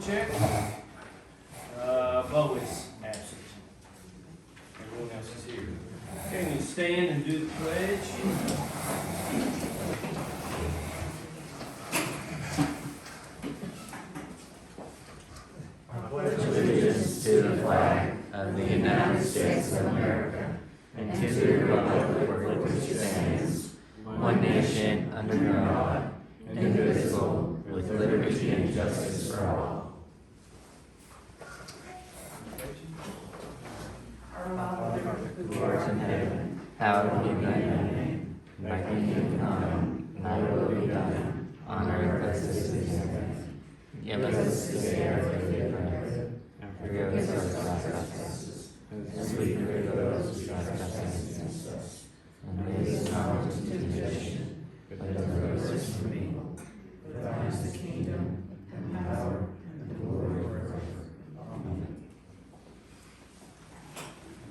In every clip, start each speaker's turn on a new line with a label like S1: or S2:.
S1: check. Bo is absent. Everyone else is here. Okay, you stand and do the pledge.
S2: Allegiance to the flag of the United States of America and to the republic for which it stands, one nation under God, indivisible, with liberty and justice for all. Who art in heaven, hallowed be thy name. Thy kingdom come, thy will be done, on earth as it is in heaven. Give us this day our daily bread, and forgive us our trespasses, as we forgive those who trespass against us. And lead us not into temptation, but deliver us from evil. For thine is the kingdom, and the power, and the glory forever. Amen.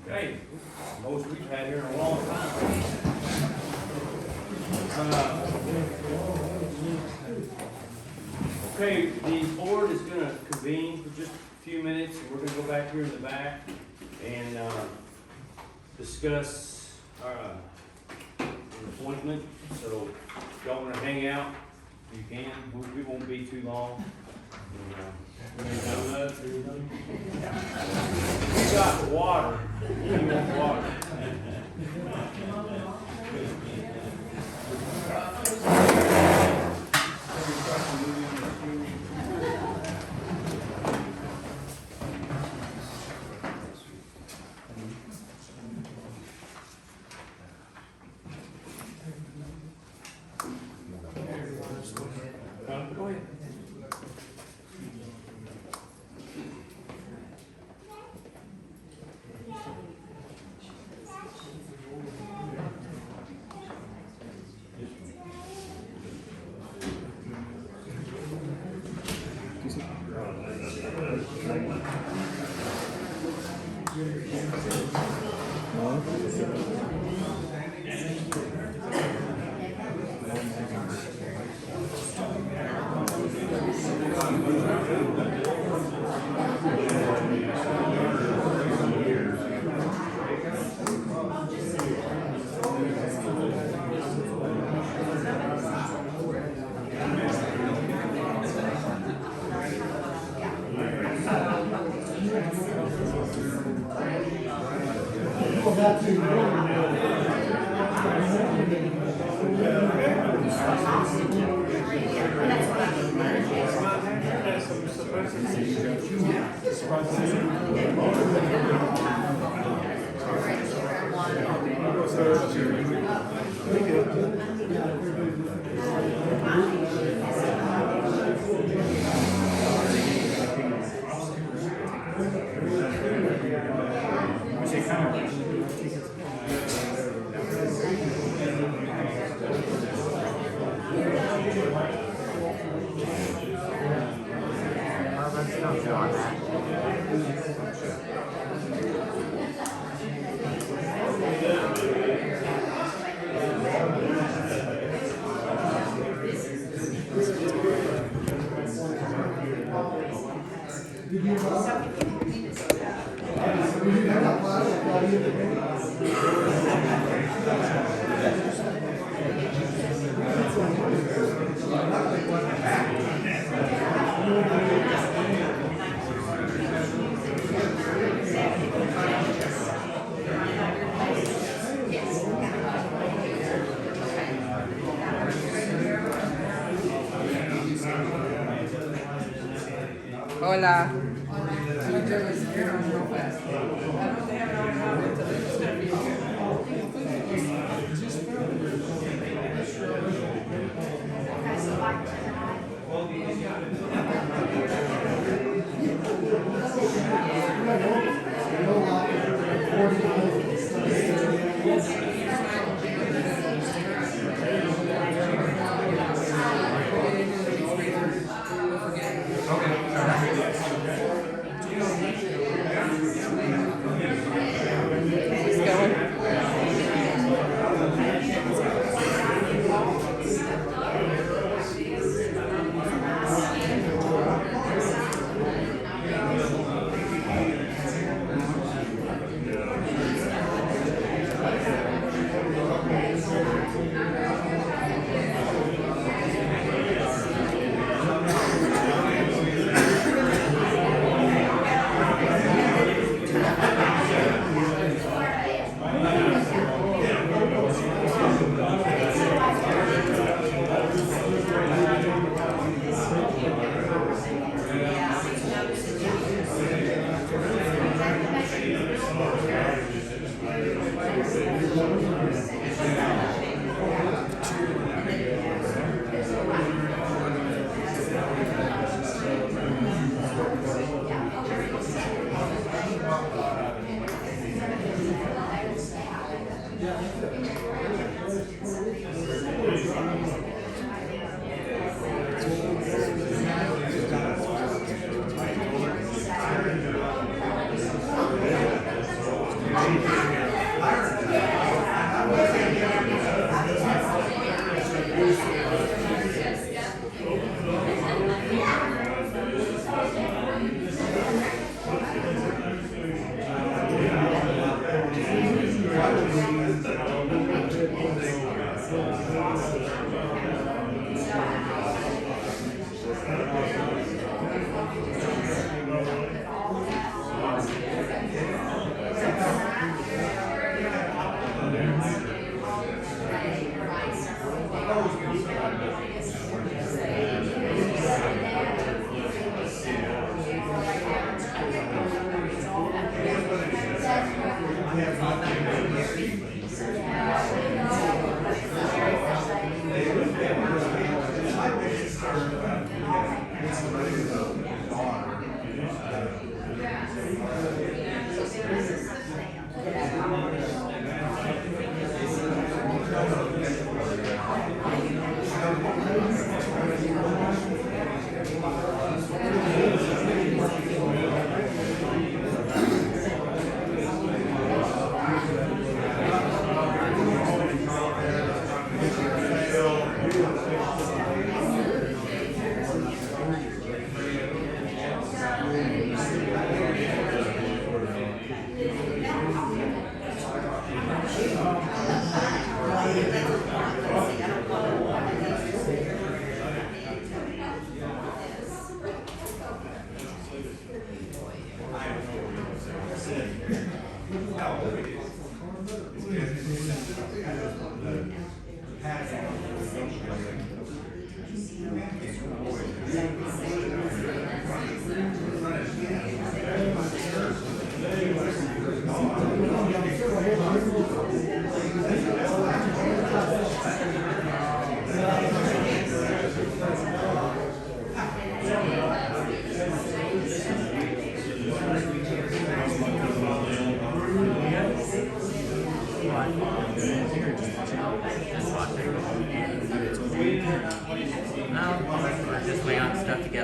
S1: Okay, most we've had here in a long time. Okay, the board is going to convene for just a few minutes, and we're going to go back here in the back and discuss an appointment. So if y'all want to hang out, you can. We won't be too long. We got water. You want water. Go ahead.
S3: Hola.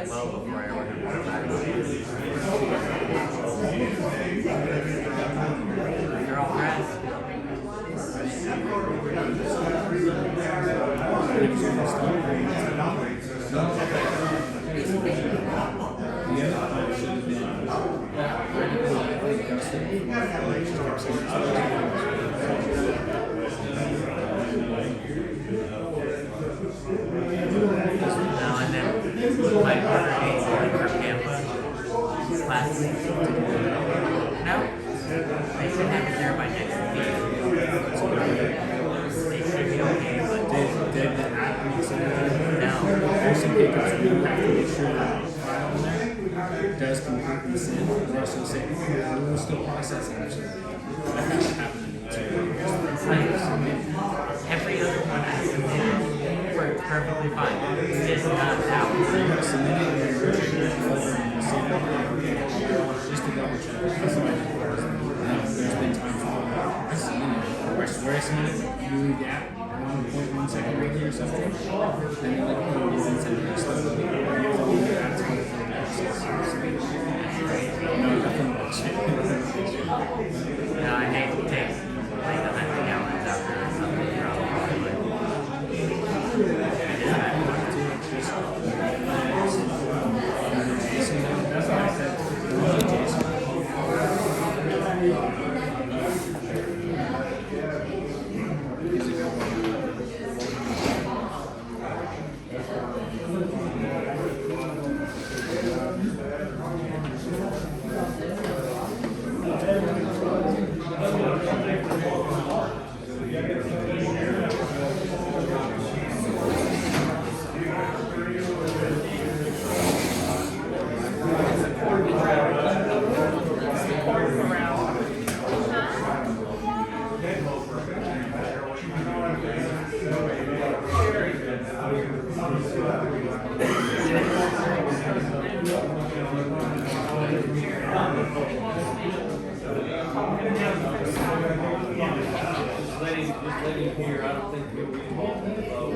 S2: get low before I order more Palisades. They're all dressed. No, and then my order needs one for Tampa. Last week. No? They should have it there by next week. They should be okay, but
S4: Did the app make sense?
S2: no.
S4: There's some hiccups we have to make sure that the file on there does completely send, but also say, we're still processing, so that has to happen to me too.
S2: Every other one I submitted worked perfectly fine. It's just not out.
S4: You gotta submit it and then check your folder and you see that, just to double check. That's what I do. There's been times where I submit it, or I swear I submitted it, you read the app, 1.1 second right here or something, and you're like, oh, you didn't send it this stuff. You have to leave the app to go through the process. No, nothing much.
S2: No, I hate to take like 100 gallons out there or something.
S4: That's why I said,
S1: Just let him hear. I don't think he'll be involved in the vote.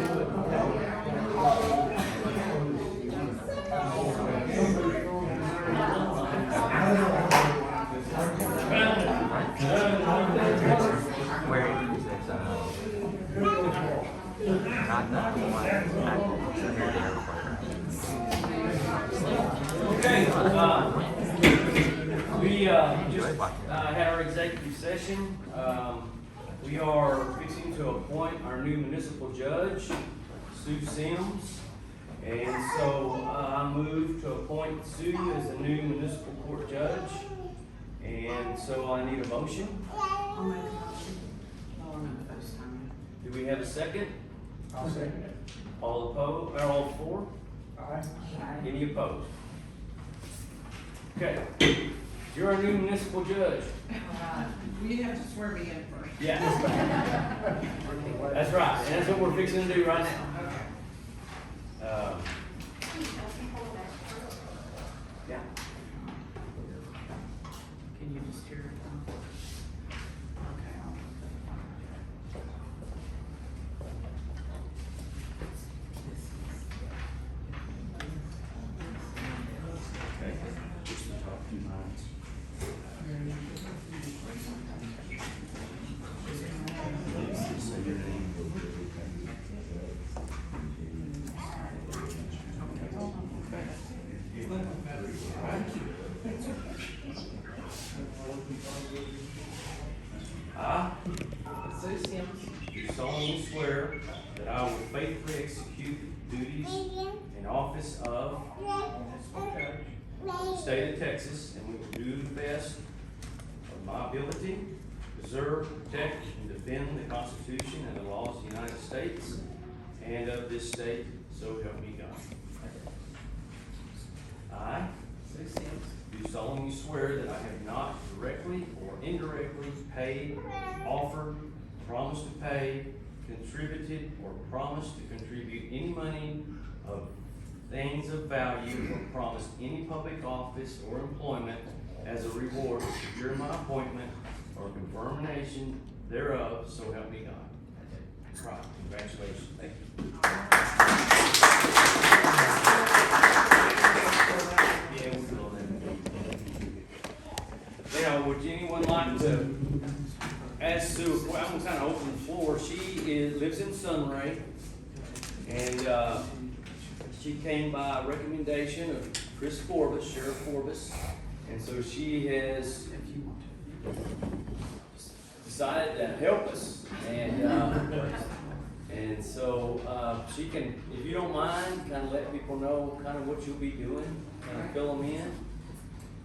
S2: Where is this? Not that one.
S1: Okay, we just had our executive session. We are fixing to appoint our new municipal judge, Sue Sims. And so I move to appoint Sue as the new municipal court judge. And so I need a motion.
S3: I'll make a motion. Oh, I'm not the first time.
S1: Do we have a second?
S4: I'll second it.
S1: All opposed, or all for?
S4: Aye.
S1: Any opposed? Okay, you're our new municipal judge.
S3: You have to swear me in first.
S1: Yeah. That's right, and that's what we're fixing to do right now. Yeah.
S3: Can you just hear it now? Okay.
S1: Just the top 2 lines. Say your name. I
S3: Sue Sims,
S1: do solemnly swear that I will faithfully execute the duties in office of municipal judge, state of Texas, and will do the best of my ability, preserve, protect, and defend the Constitution and the laws of the United States and of this state, so help me God. I
S3: Sue Sims,
S1: do solemnly swear that I have not directly or indirectly paid, offered, promised to pay, contributed, or promised to contribute any money of things of value or promised any public office or employment as a reward to secure my appointment or confirmation thereof, so help me God. Right, congratulations. Thank you. lives in Sunray, and, she came by recommendation of Chris Forbes, Sheriff Forbes, and so she has decided to help us, and so, she can, if you don't mind, kind of let people know kind of what you'll be doing, kind of fill them in.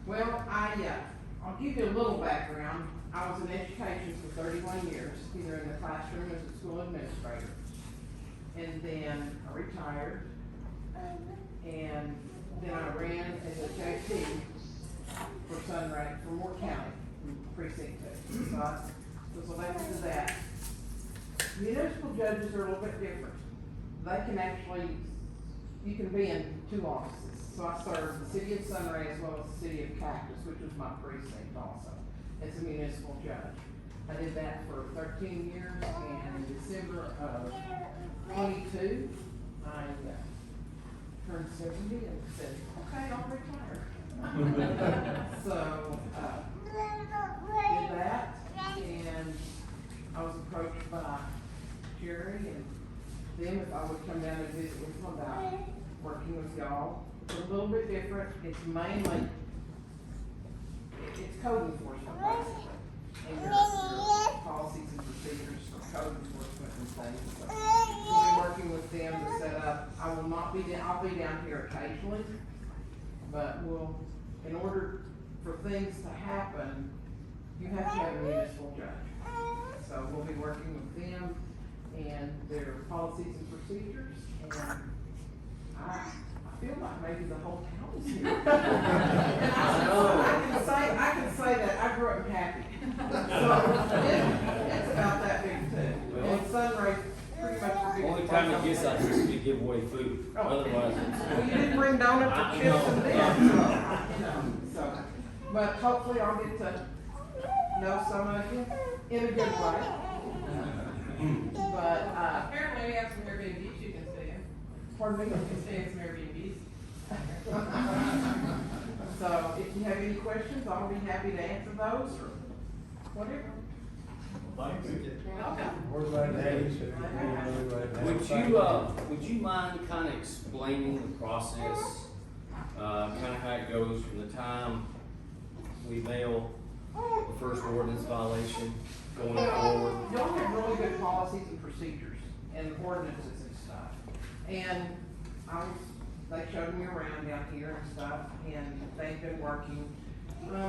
S5: Well, I'll give you a little background. I was in education for 31 years, either in the classroom as a school administrator. And then I retired. And then I ran as a JP for Sunray, for Moore County, precinct 2. So I was elected to that. Municipal judges are a little bit different. They can actually, you can be in 2 offices. So I served the city of Sunray as well as the city of Cactus, which was my precinct also, as a municipal judge. I did that for 13 years, and in December of 22, I turned 70 and said, okay, I'll retire. So, did that, and I was approached by Jerry and them if I would come down and visit with them about working with y'all. It's a little bit different. It's mainly, it's code enforcement basically. And your policies and procedures for code enforcement and things. So we'll be working with them to set up, I will not be down, I'll be down here occasionally, but in order for things to happen, you have to have a municipal judge. So we'll be working with them and their policies and procedures, and I feel like maybe the whole town is here. And I can say that, I grew up in Happy. So it's about that big too. And Sunray pretty much the biggest.
S1: Only time it gets out here is to give away food, otherwise
S5: Well, you didn't bring donuts or chips and them, so, but hopefully I'll get to know some of you in a good way. But,
S3: Apparently we have some Airbnbs you can stay in.
S5: pardon me?
S3: You can stay in some Airbnbs.
S5: So if you have any questions, I'll be happy to answer those or whatever.
S1: Would you mind kind of explaining the process, kind of how it goes from the time we mail the first ordinance violation going forward?
S5: Y'all have really good policies and procedures and ordinances and stuff. And they showed me around down here and stuff, and they've been working.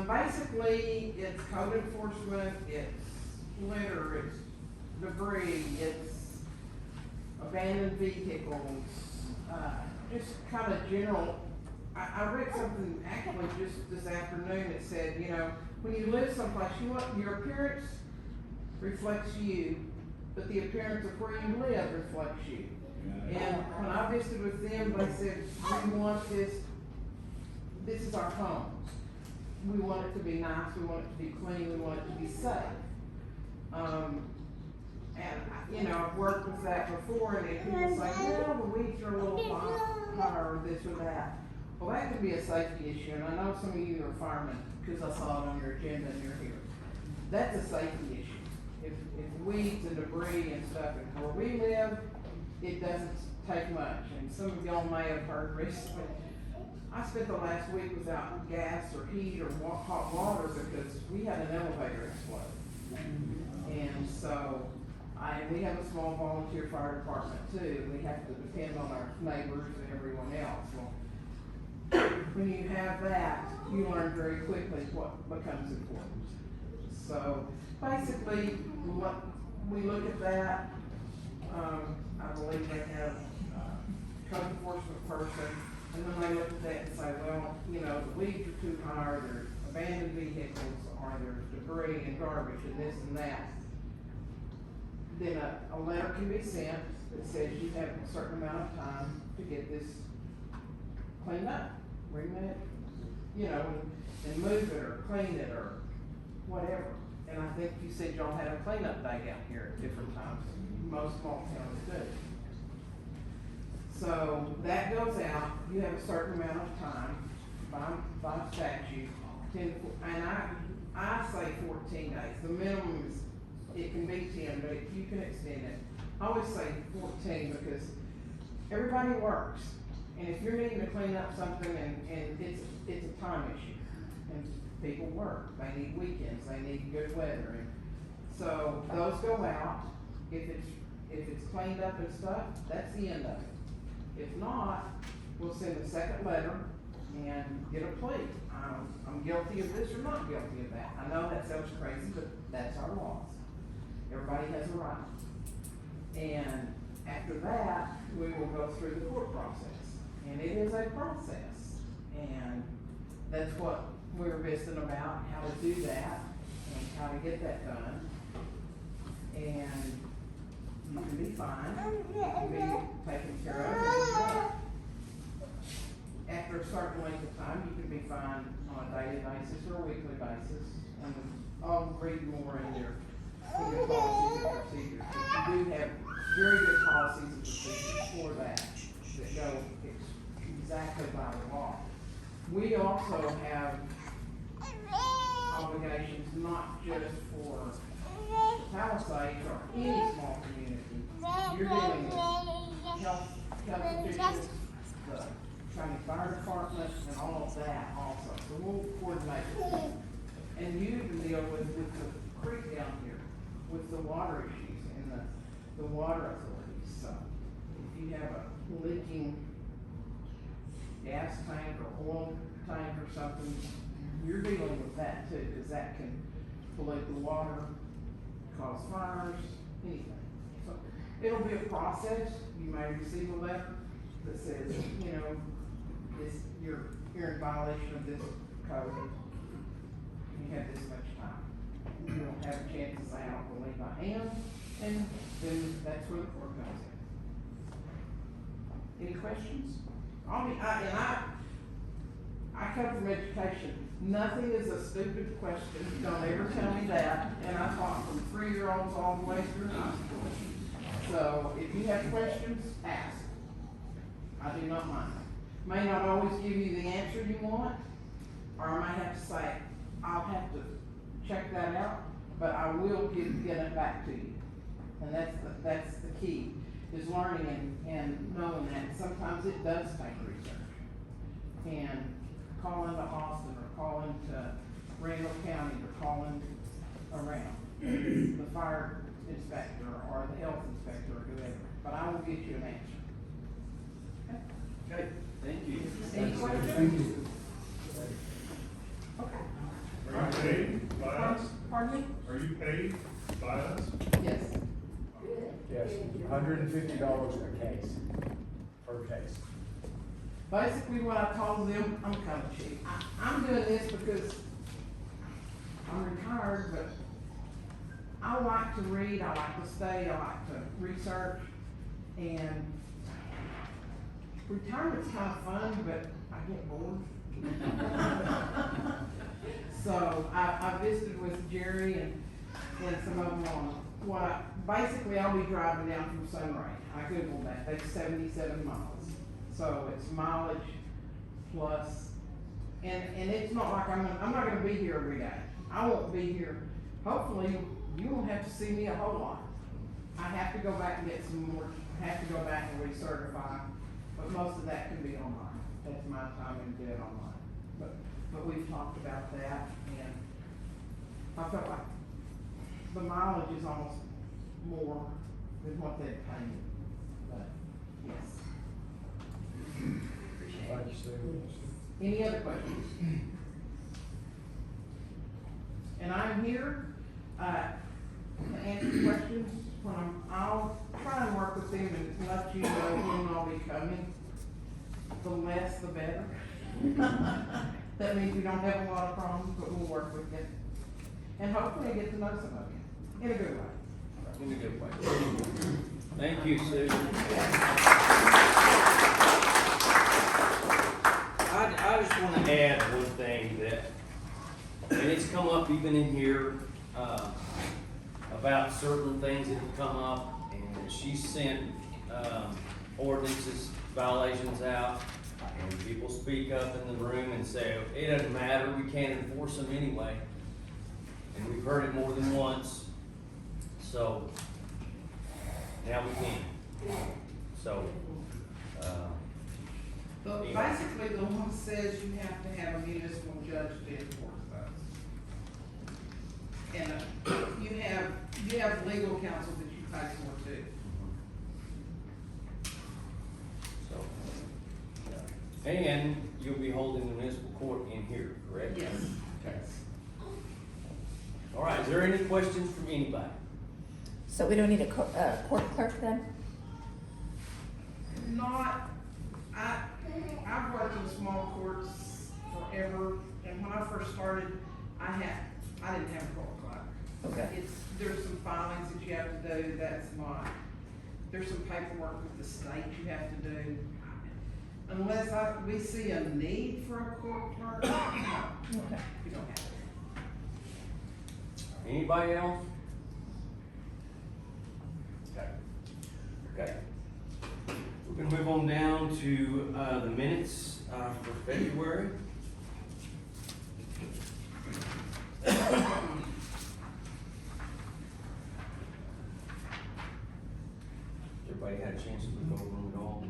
S5: Basically, it's code enforcement, it's litter, it's debris, it's abandoned vehicles, just kind of general. I read something actually just this afternoon that said, you know, when you live someplace, you want your appearance reflects you, but the appearance of where you live reflects you. And when I visited with them, they said, we want this is our home. We want it to be nice, we want it to be clean, we want it to be safe. And, I've worked with that before, and people say, well, the weeds are a little higher, or this or that. Well, that could be a safety issue, and I know some of you are firemen, because I saw it on your agenda and you're here. That's a safety issue. If weeds and debris and stuff, and where we live, it doesn't take much, and some of y'all may have heard recently, I spent the last week without gas or heat or hot water because we had an elevator explode. And so, we have a small volunteer fire department too. We have to depend on our neighbors and everyone else. Well, when you have that, you learn very quickly what becomes important. So, basically, we look at that. I believe they have a code enforcement person, and then they look at that and say, well, the weeds are too high, or there's abandoned vehicles, or there's debris and garbage and this and that. Then a letter can be sent that says you have a certain amount of time to get this cleaned up, remove it, and move it or clean it or whatever. And I think you said y'all had a cleanup day out here at different times. Most small towns do. So that goes out, you have a certain amount of time by statute, and I say 14 days. The minimum is, it can be 10, but you can extend it. I always say 14 because everybody works. And if you're needing to clean up something and it's a time issue, and people work, they need weekends, they need good weather, and so those go out. If it's cleaned up and stuff, that's the end of it. If not, we'll send a second letter and get a plea. I'm guilty of this or not guilty of that. I know that sounds crazy, but that's our laws. Everybody has a right. And after that, we will go through the court process. And it is a process. And that's what we're visiting about, how to do that and how to get that done. And you can be fined, you can be taken care of. After a certain length of time, you can be fined on a daily basis or a weekly basis. And I'll read more in your policies and procedures. But you do have very good policies and procedures for that go exactly by the law. We also have obligations not just for Palisades or any small community. You're dealing with health officials, the county fire department, and all of that also. So we'll coordinate with them. And you can deal with the creek down here, with the water issues and the water authorities. So if you have a leaking gas tank or oil tank or something, you're dealing with that too, because that can pollute the water, cause fires, anything. So it'll be a process. You may receive a letter that says, you know, you're in violation of this code. You have this much time. You don't have a chance to say, I don't believe I am, and then that's where the court comes in. Any questions? I come from education. Nothing is a stupid question. Don't ever tell me that. And I taught from 3-year-olds all the way through high school. So if you have questions, ask. I do not mind. May not always give you the answer you want, or I might have to say, I'll have to check that out, but I will get it back to you. And that's the key, is learning and knowing that. Sometimes it does take research. And call into Austin, or call into Randall County, or call in around the fire inspector or the health inspector or whoever. But I will get you an answer.
S1: Okay, thank you.
S5: Any questions? Okay.
S6: Are you paid by us?
S5: Pardon me?
S6: Are you paid by us?
S5: Yes.
S7: Yes, $150 a case, per case.
S5: Basically what I told them, I'm kind of cheap. I'm doing this because I'm retired, but I like to read, I like to study, I like to research, and retirement's kind of fun, but I get bored. So I visited with Jerry and some of them on basically I'll be driving down from Sunray. I Googled that, that's 77 miles. So it's mileage plus, and it's not like I'm not gonna be here every day. I won't be here. Hopefully, you won't have to see me a whole lot. I have to go back and get some more, I have to go back and recertify, but most of that can be online. That's my time and do it online. But we've talked about that, and I felt like the mileage is almost more than what they'd pay me, but yes.
S7: Thank you, Sue.
S5: Any other questions? And I'm here, to answer questions when I'll try and work with them and let you know when I'll be coming. The less, the better. That means we don't have a lot of problems, but we'll work with you. And hopefully get to know some of you, in a good way.
S1: In a good way. Thank you, Sue. I just want to add one thing that, and it's come up even in here, about certain things that have come up, and she sent, ordinances, violations out, and people speak up in the room and say, it doesn't matter, we can't enforce them anyway. And we've heard it more than once. So now we can. So,
S5: But basically, the law says you have to have a municipal judge to enforce those. And, you have legal counsel that you pay for too.
S1: so. And you'll be holding the municipal court in here, correct?
S5: Yes.
S1: Okay. All right, is there any questions from anybody?
S8: So we don't need a court clerk then?
S5: I've worked in small courts forever, and when I first started, I didn't have a court clerk.
S8: Okay.
S5: There's some filings that you have to do, there's some paperwork with the state you have to do. Unless we see a need for a court clerk, no,
S8: Okay.
S5: you don't have it.
S1: Anybody else? Okay. We're gonna move on down to, the minutes, for February. Everybody had a chance to look over them at all?
S7: I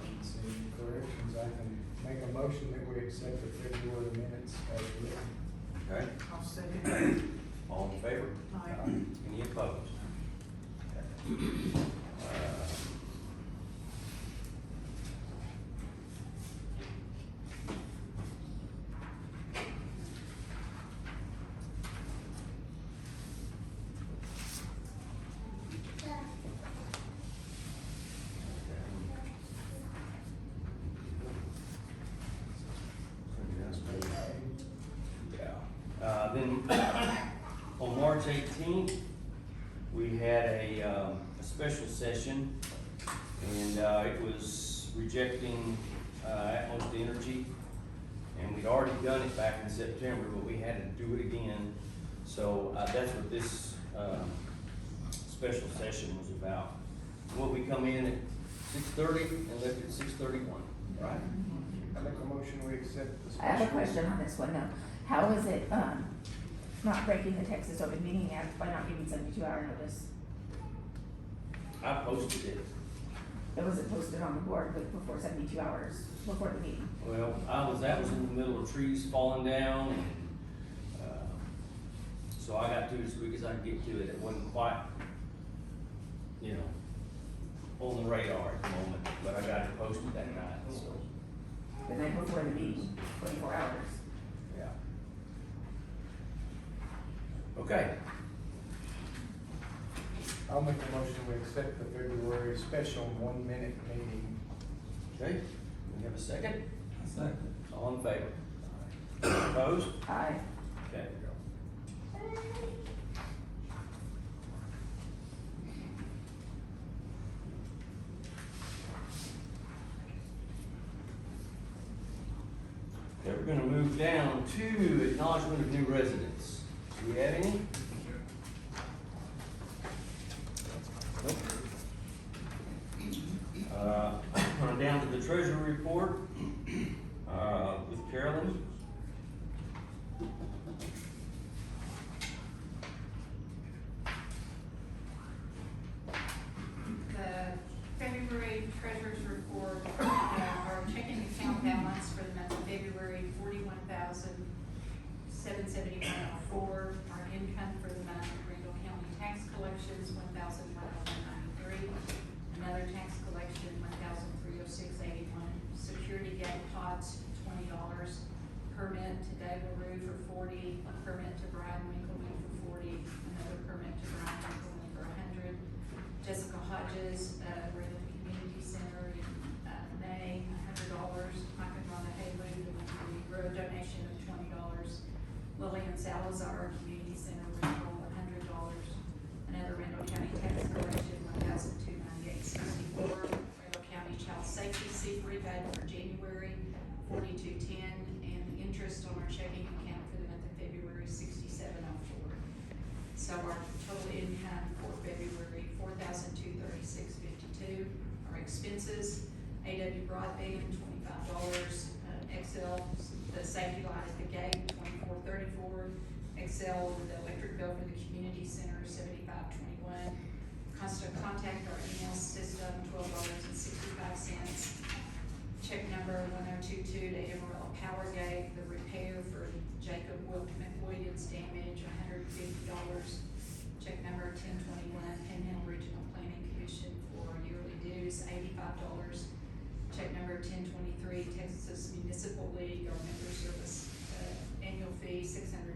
S7: don't see any corrections. I can make a motion that we accept the February minutes as written.
S1: Okay,
S5: I'll second that.
S1: all in favor?
S5: Aye.
S1: Any opposed? Okay. Then, on March 18th, we had a special session, and, it was rejecting, Atmos Energy. And we'd already done it back in September, but we had to do it again. So, that's what this, special session was about. Well, we come in at 6:30 and left at 6:31, right?
S7: I make a motion we accept the
S8: I
S7: special.
S8: have a question on this one now. How is it, not breaking the Texas Open Meeting Act by not giving 72-hour notice?
S1: I posted it.
S8: It wasn't posted on the board before 72 hours, before the meeting.
S1: Well, that was in the middle of trees falling down, and, so I got to it as quick as I could get to it. It wasn't quite, on the radar at the moment, but I got it posted that night, so,
S8: The night before the meeting, 24 hours.
S1: yeah. Okay,
S7: I'll make a motion we accept the February special 1-minute meeting.
S1: okay, we have a second? Second. All in favor? Opposed?
S8: Aye.
S1: Okay. Okay, we're gonna move down to acknowledgement of new residents. Do we have any? Nope. On down to the treasury report, with Carolyn.
S3: The February treasurer's report, our checking account balance for the month of February, $41,771.04. Our income for the month of Randall County tax collections, $1,193. Another tax collection, $1,306.81. Security gate pots, $20. Permit to Dave LaRue for $40. A permit to Brian Winkleman for $40. Another permit to Brian Winkleman for $100. Jessica Hodges, Randall Community Center in, May, $100. Mike and Rhonda Haywood, the road donation of $20. Lillian Salazar, Community Center, rental, $100. Another Randall County tax collection, $1,298.64. Randall County Child Safety SEEP rebate for January, $42.10, and the interest on our checking account for the month of February, $67.04. So our total income for February, $4,236.52. Our expenses, AW broadband, $25. Excel, the safety light at the gate, $24.34. Excel, the electric bill for the community center, $75.21. Contact, our email system, $12.65. Check number 1022 to Emerald Power Gate, the repair for Jacob McWilliams damage, $150. Check number 1021, Panhandle Regional Planning Commission for yearly dues, $85. Check number 1023, Texas Municipal League, our member service, annual fee, $651.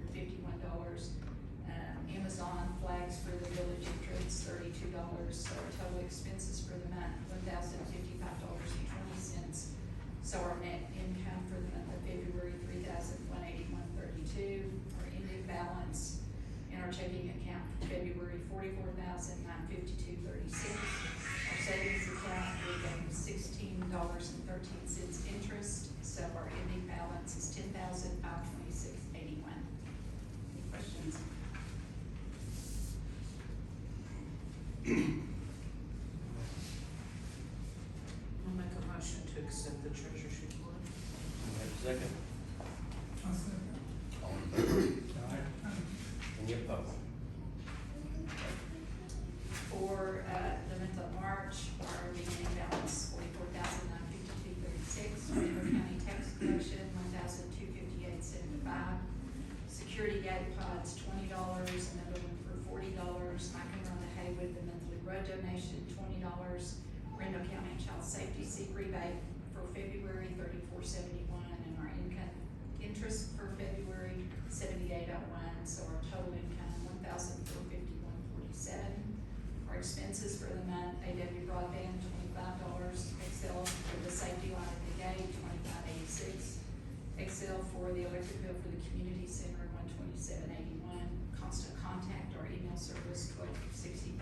S3: Amazon flags for the village entrance, $32. So our total expenses for the month, $1,055.20. So our net income for the month of February, $3,181.32. Our ending balance in our checking account for February, $44,952.36. Our savings account, we gained $16.13 interest. So our ending balance is $10,526.81. Any questions?
S9: I'll make a motion to accept the treasurer's report.
S1: Second. All in favor? Any opposed?
S3: For, the month of March, our beginning balance, $44,952.36. Randall County tax collection, $1,258.75. Security gate pods, $20, another one for $40. I can run the Haywood, the monthly road donation, $20. Randall County Child Safety Seat rebate for February, $34.71, and our income interest for February, $78.01, so our total income, $1,451.47. Our expenses for the month, AW broadband, $25, Excel for the safety line at the gate, $25.86, Excel for the electric bill for the community center, $127.81, Constant Contact, our email service, $12.65,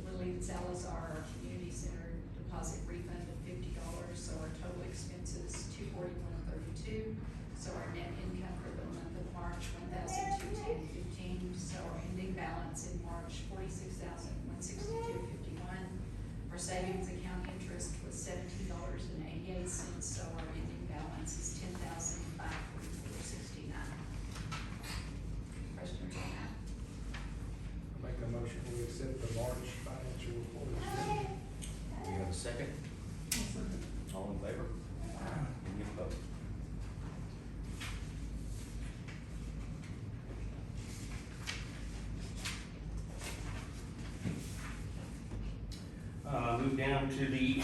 S3: Lily Salazar, our community center deposit refund of $50, so our total expenses, $241.32. So our net income for the month of March, $1,210.15. So our ending balance in March, $46,162.51. Our savings account interest was $17.88. So our ending balance is $10,544.69. Questions on that?
S7: I'll make a motion to accept the March financial report.
S1: Do you have a second? All in favor? Any opposed? Move down to the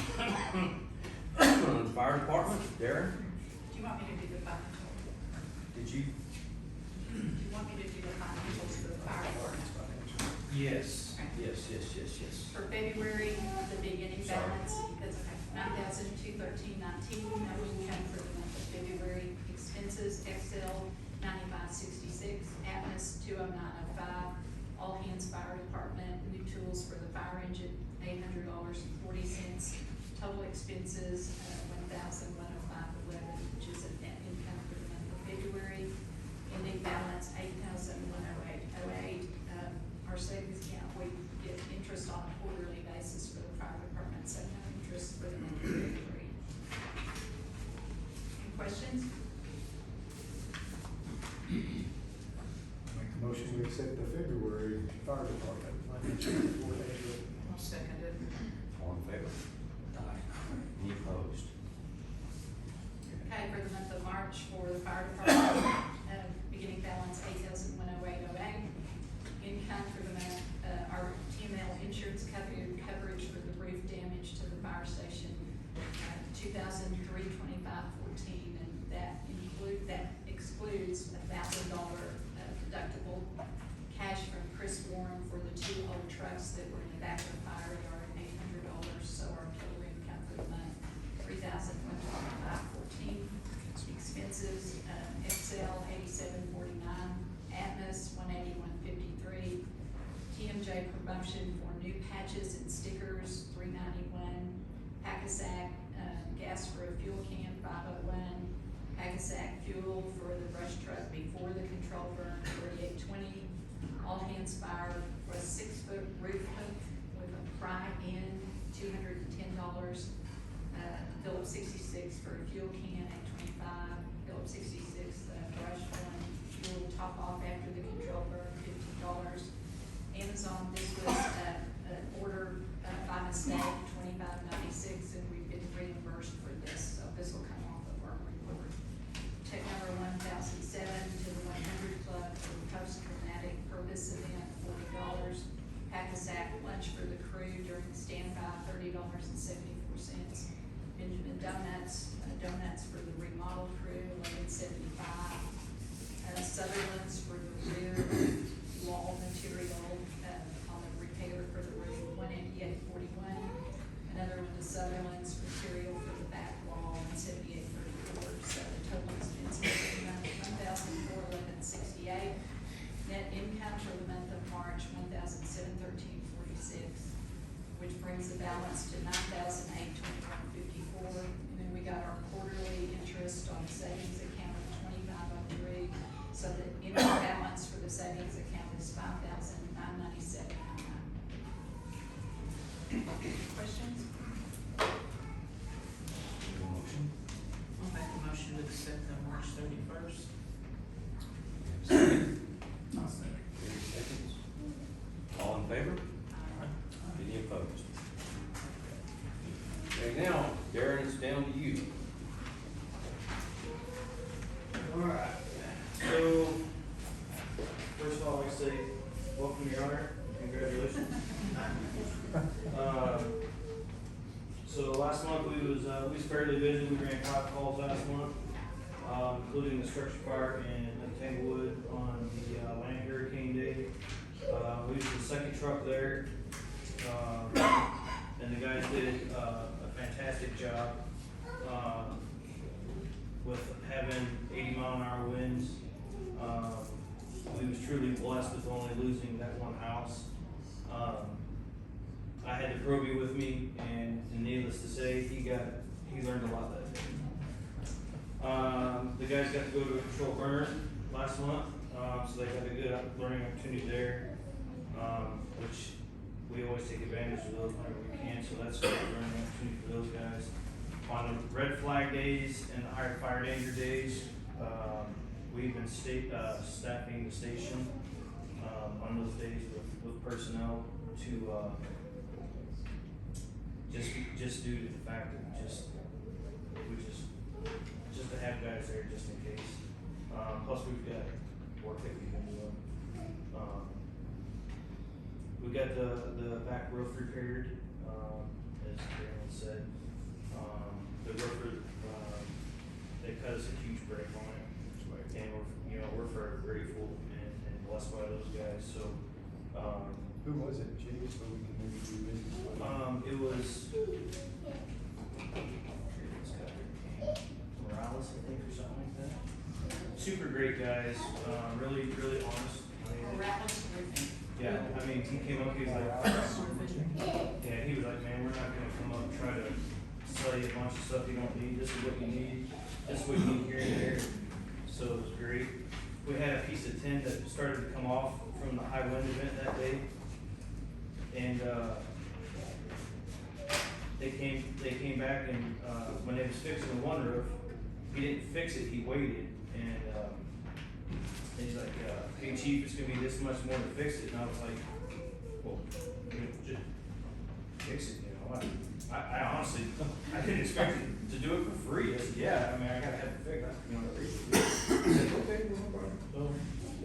S1: fire department. Darren,
S3: Do you want me to do the financial?
S1: did you?
S3: Do you want me to do the financials for the fire department?
S1: Yes. Yes.
S3: For February, the beginning balance, that's okay, $9,213.19, no income for the month of February. Expenses, Excel, $95.66, Atmos, $209.05, All Hands Fire Department, new tools for the fire engine, $800.40. Total expenses, $1,105.11, which is a net income for the month of February. Ending balance, $8,108.08. Our savings account, we get interest on a quarterly basis for the fire department, so no interest for the month of February. Any questions?
S7: Make a motion to accept the February fire department financial report as written.
S9: I'll second it.
S1: All in favor? Any opposed?
S3: Okay, for the month of March, for the fire department, beginning balance, $8,108.08. Income for the month, our TML insurance coverage for the roof damage to the fire station, $2,325.14, and that excludes $1,000 deductible. Cash from Chris Warren for the 2 old trucks that were in the back of the fire yard, $800, so our total income for the month, $3,125.14. Expenses, Excel, $87.49, Atmos, $181.53, TMJ promotion for new patches and stickers, $391, Palisades, gas for a fuel can, $501, Palisades fuel for the brush truck before the control burn, $38.20, All Hands Fire was 6-foot roof hook with a pry in, $210, Phillips 66 for a fuel can, $825, Phillips 66, brush one, fuel top off after the control burn, $15. Amazon, this was, state, $25.96, and we've been reimbursed for this, so this will come off of our report. Check number 1007 to the 100 Club for the post-traumatic purpose event, $40. Palisades lunch for the crew during standby, $30.74. Benjamin Donuts for the remodel crew, $11.75. Sutherland's for the rear wall material, on the repair for the room, $188.41. Another one is Sutherland's material for the back wall, $178.34. So the total expense is $1,411.68. Net income for the month of March, $1,713.46, which brings the balance to $9,821.54. And then we got our quarterly interest on the savings account of $25.03. So the end balance for the savings account is $5,997.99. Questions?
S1: Motion?
S9: I'll make a motion to accept the March 31st.
S7: I'll say.
S1: 30 seconds. All in favor? Any opposed? Okay, now, Darren, it's down to you.
S10: Alright, so, first of all, I'd like to say, welcome, Your Honor, congratulations. So last month, we was fairly busy, we ran 5 calls last month, including the structure fire in Tanglewood on the land hurricane day. We used the second truck there, and the guys did a fantastic job. With having 80-mile-an-hour winds, we was truly blessed with only losing that one house. I had the Proby with me, and needless to say, he learned a lot that day. The guys got to go to a controlled burn last month, so they got a good learning opportunity there, which we always take advantage of those whenever we can, so that's a good learning opportunity for those guys. On the red flag days and the higher fire danger days, we've been staffing the station on those days with personnel to just due to the fact that just to have guys there just in case. Plus we've got work that we've been doing. We got the back roof repaired, as Darren said. The roofer, they cut us a huge break on it, and we're forever grateful and blessed by those guys, so,
S7: Who was it, Jake, so we can maybe do business with him?
S10: it was Morales, I think, or something like that. Super great guys, really, really honest.
S3: Morales Roofing.
S10: Yeah, I mean, he came up, he was like, yeah, he was like, man, we're not gonna come up and try to sell you a bunch of stuff you don't need, this is what you need, this is what you need here and there. So it was great. We had a piece of tin that started to come off from the high wind event that day. And, they came back and, when they was fixing the one roof, he didn't fix it, he waited. And he's like, hey chief, it's gonna be this much more to fix it. And I was like, well, just fix it, I honestly, I didn't expect to do it for free. I said, yeah, I mean, I gotta have it fixed. I said, okay, well, no problem.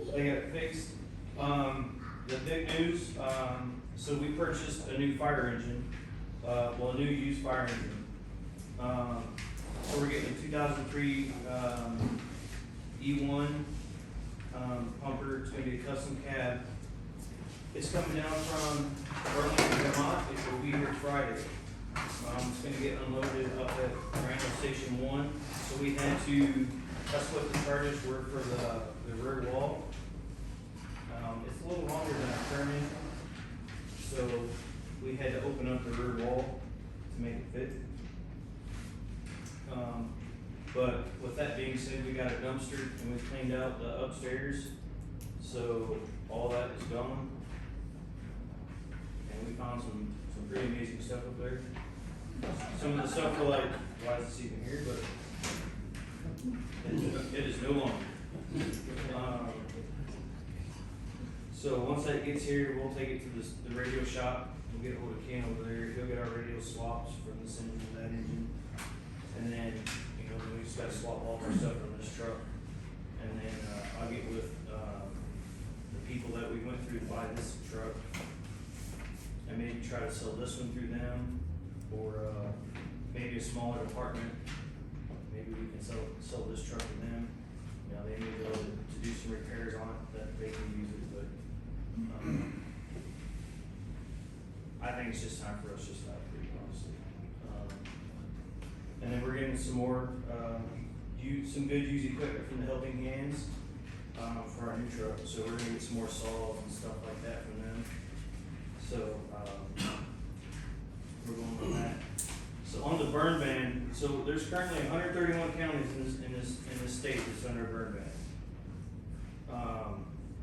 S10: So they got it fixed. The big news, so we purchased a new fire engine, a new used fire engine. So we're getting a 2003 E1 pumper. It's gonna be a custom cab. It's coming down from Burlington, Vermont. It will be here Friday. It's gonna get unloaded up at Randall Station 1. So we had to, that's what the charges were for the rear wall. It's a little longer than our current engine. So we had to open up the rear wall to make it fit. But with that being said, we got a dumpster and we cleaned out the upstairs. So all that is gone. And we found some pretty amazing stuff up there. Some of the stuff we're like, why is this even here? But it is no longer. So once that gets here, we'll take it to the radio shop. we'll get hold of Ken over there, he'll get our radio swaps from this engine to that engine. And then, you know, we just gotta swap all our stuff from this truck. And then, I'll get with, the people that we went through to buy this truck. And maybe try to sell this one through them, or, maybe a smaller department. Maybe we can sell this truck to them. You know, they may be able to do some repairs on it that they can use it, but, I think it's just time for us just to upgrade, honestly. And then we're getting some more, some good used equipment from the Helping Hands, for our new truck, so we're gonna get some more saws and stuff like that from them. So, we're going on that. So on the burn ban, so there's currently 131 counties in this state that's under a burn ban.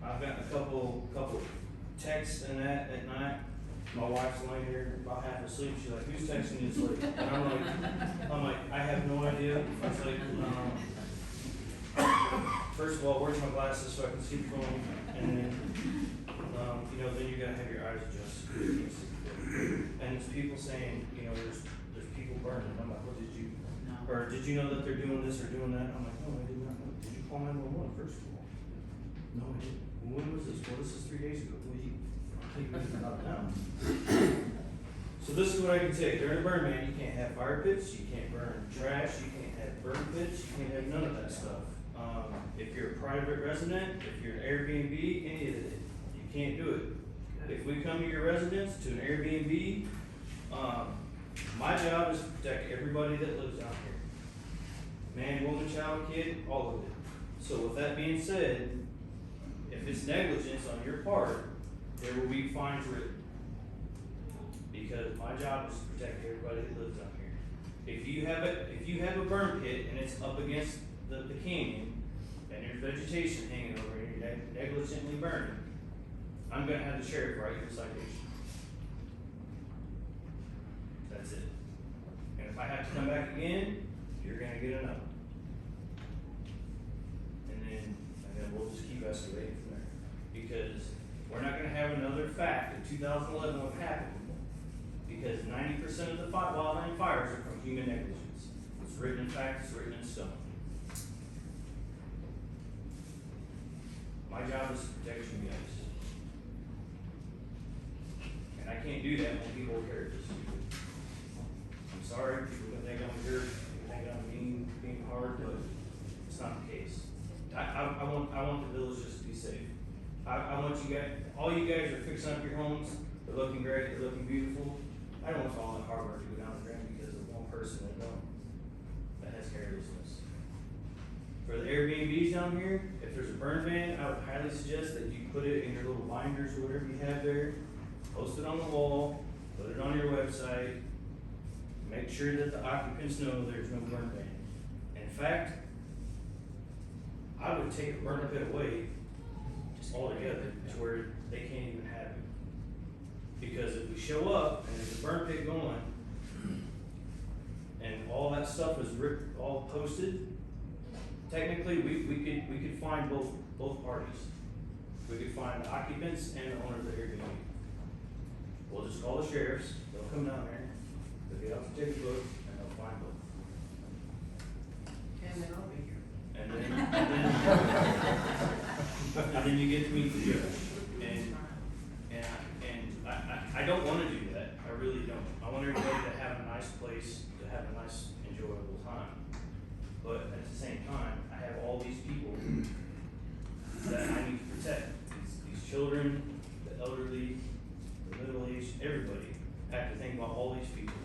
S10: I've gotten a couple texts and that at night. My wife's laying here about half asleep. She's like, "Who's texting you asleep?" And I'm like, I have no idea. I was like, first of all, where's my glasses so I can see the phone? And then, you know, then you gotta have your eyes adjusted. And it's people saying, you know, there's people burning. I'm like, what did you? Or did you know that they're doing this or doing that? I'm like, no, I did not know. Did you call 911 first of all? No, I didn't. Well, when was this? Well, this is 3 days ago. Well, I'll take this about now. So this is what I can say. During a burn ban, you can't have fire pits, you can't burn trash, you can't have burn pits, you can't have none of that stuff. If you're a private resident, if you're an Airbnb, any of it, you can't do it. If we come to your residence, to an Airbnb, my job is to protect everybody that lives out here. Man, woman, child, kid, all of it. So with that being said, if it's negligence on your part, there will be fines written. Because my job is to protect everybody that lives out here. If you have a burn pit and it's up against the canyon, and there's vegetation hanging over it, and you're negligently burning, I'm gonna have the sheriff write you a citation. That's it. And if I have to come back again, you're gonna get another. And then we'll just keep escalating from there. Because we're not gonna have another fact in 2011 what happened. Because 90% of the wildland fires are from human negligence. It's written in fact, it's written in stone. My job is to protect you guys. And I can't do that when people are here. I'm sorry, people can think I'm here, people think I'm being hard, but it's not the case. I want the village just to be safe. I want you guys, all you guys are fixing up your homes, they're looking great, they're looking beautiful. I don't want all that hard work to go down the drain because of one person that has carelessness. For the Airbnbs down here, if there's a burn ban, I would highly suggest that you put it in your little binders or whatever you have there, post it on the wall, put it on your website, make sure that the occupants know there's no burn ban. In fact, I would take a burn pit away altogether to where they can't even have it. Because if we show up and there's a burn pit going, and all that stuff is all posted, technically we could find both parties. We could find the occupants and the owner of the Airbnb. We'll just call the sheriffs, they'll come down there, they'll get out the ticket book, and they'll find both.
S9: And then I'll be here.
S10: And then you get to meet the judge. I don't wanna do that, I really don't. I want everybody to have a nice place, to have a nice, enjoyable time. But at the same time, I have all these people that I need to protect. These children, the elderly, the middle-aged, everybody. I have to think about all these people.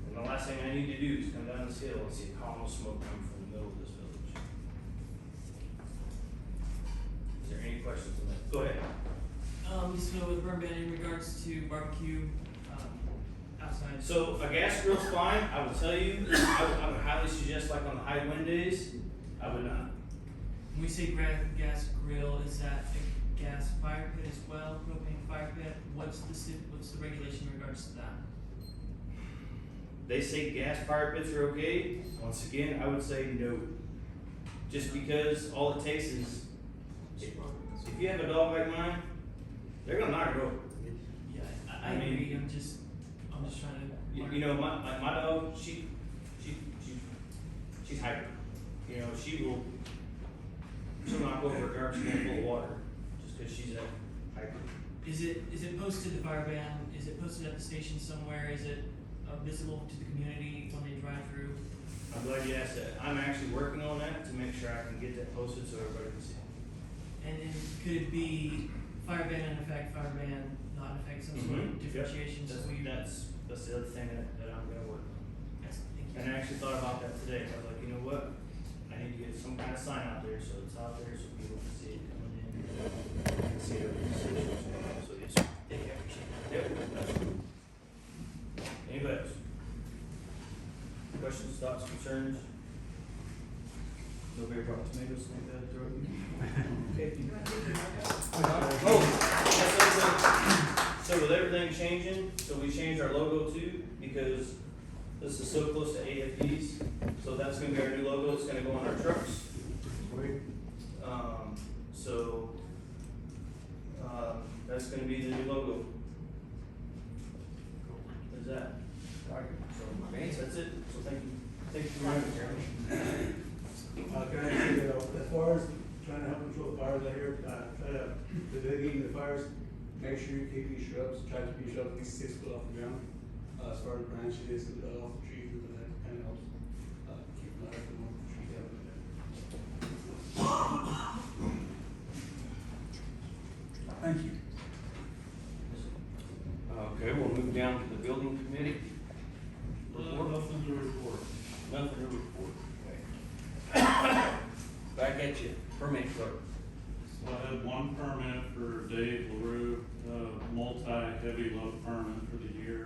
S10: And the last thing I need to do is come down this hill and see a column of smoke coming from the middle of this village. Is there any questions on that? Go ahead.
S11: Just with burn ban in regards to barbecue, outside.
S10: So a gas grill's fine, I will tell you, I would highly suggest like on the high wind days, I would not.
S11: When we say gas grill, is that a gas fire pit as well, propane fire pit? What's the regulation in regards to that?
S10: They say gas fire pits are okay, once again, I would say no. Just because all it takes is, if you have a dog like mine, they're gonna knock it over.
S11: Yeah,
S10: I mean,
S11: I'm just trying to.
S10: You know, my dog, she's hyper. You know, she'll knock over a garbage can full of water, just cause she's a hyper.
S11: Is it posted, the fire ban, is it posted at the station somewhere, is it visible to the community when they drive through?
S10: I'm glad you asked that. I'm actually working on that to make sure I can get that posted so everybody can see it.
S11: And then could it be fire ban in effect, fire ban not in effect, some sort of differentiation, so we.
S10: That's the other thing that I'm gonna work on.
S11: Yes, thank you.
S10: And I actually thought about that today. I was like, you know what? I need to get some kind of sign out there, so it's out there, so people can see it coming in. Can see it. So yes, thank you, I appreciate it. Yep, absolutely. Anybody else? Questions, thoughts, concerns? Nobody brought tomatoes like that, throw it. Okay. Oh, so with everything changing, so we changed our logo too, because this is so close to AFDs, so that's gonna be our new logo, it's gonna go on our trucks. That's gonna be the new logo. Is that? Okay, so that's it, so thank you for remembering, Jeremy.
S6: Can I say that, as far as trying to help control the fires out here, try to mitigate the fires, make sure you keep your shrubs, try to keep your shrubs at least 6 foot off the ground. As far as branches, off the trees, and that kind of helps, keep the life from the trees out like that. Thank you.
S1: Okay, we'll move down to the building committee. Report.
S6: Nothing to report.
S1: Nothing to report, okay. Back at you, permit clerk.
S6: So I had one permit for Dave LaRue, multi-heavy load permit for the year.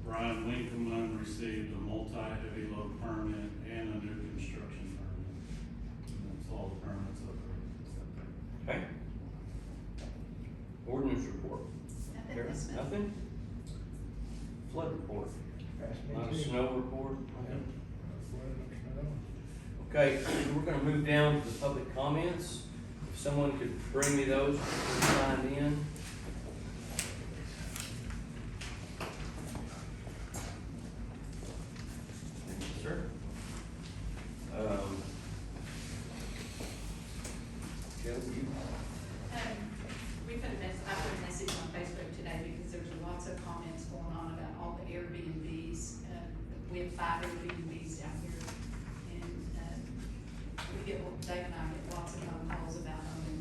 S6: Brian Winkleman received a multi-heavy load permit and a new construction permit. And that's all the permits up there.
S1: Okay. Ordinance report. Karen, nothing? Flood report. Not a snow report. Okay, we're gonna move down to the public comments. If someone could bring me those before we signed in. Thank you, sir. Kelly, you?
S3: I put a message on Facebook today because there's lots of comments going on about all the Airbnbs. We have 5 Airbnbs down here, and Dave and I get lots of phone calls about them, and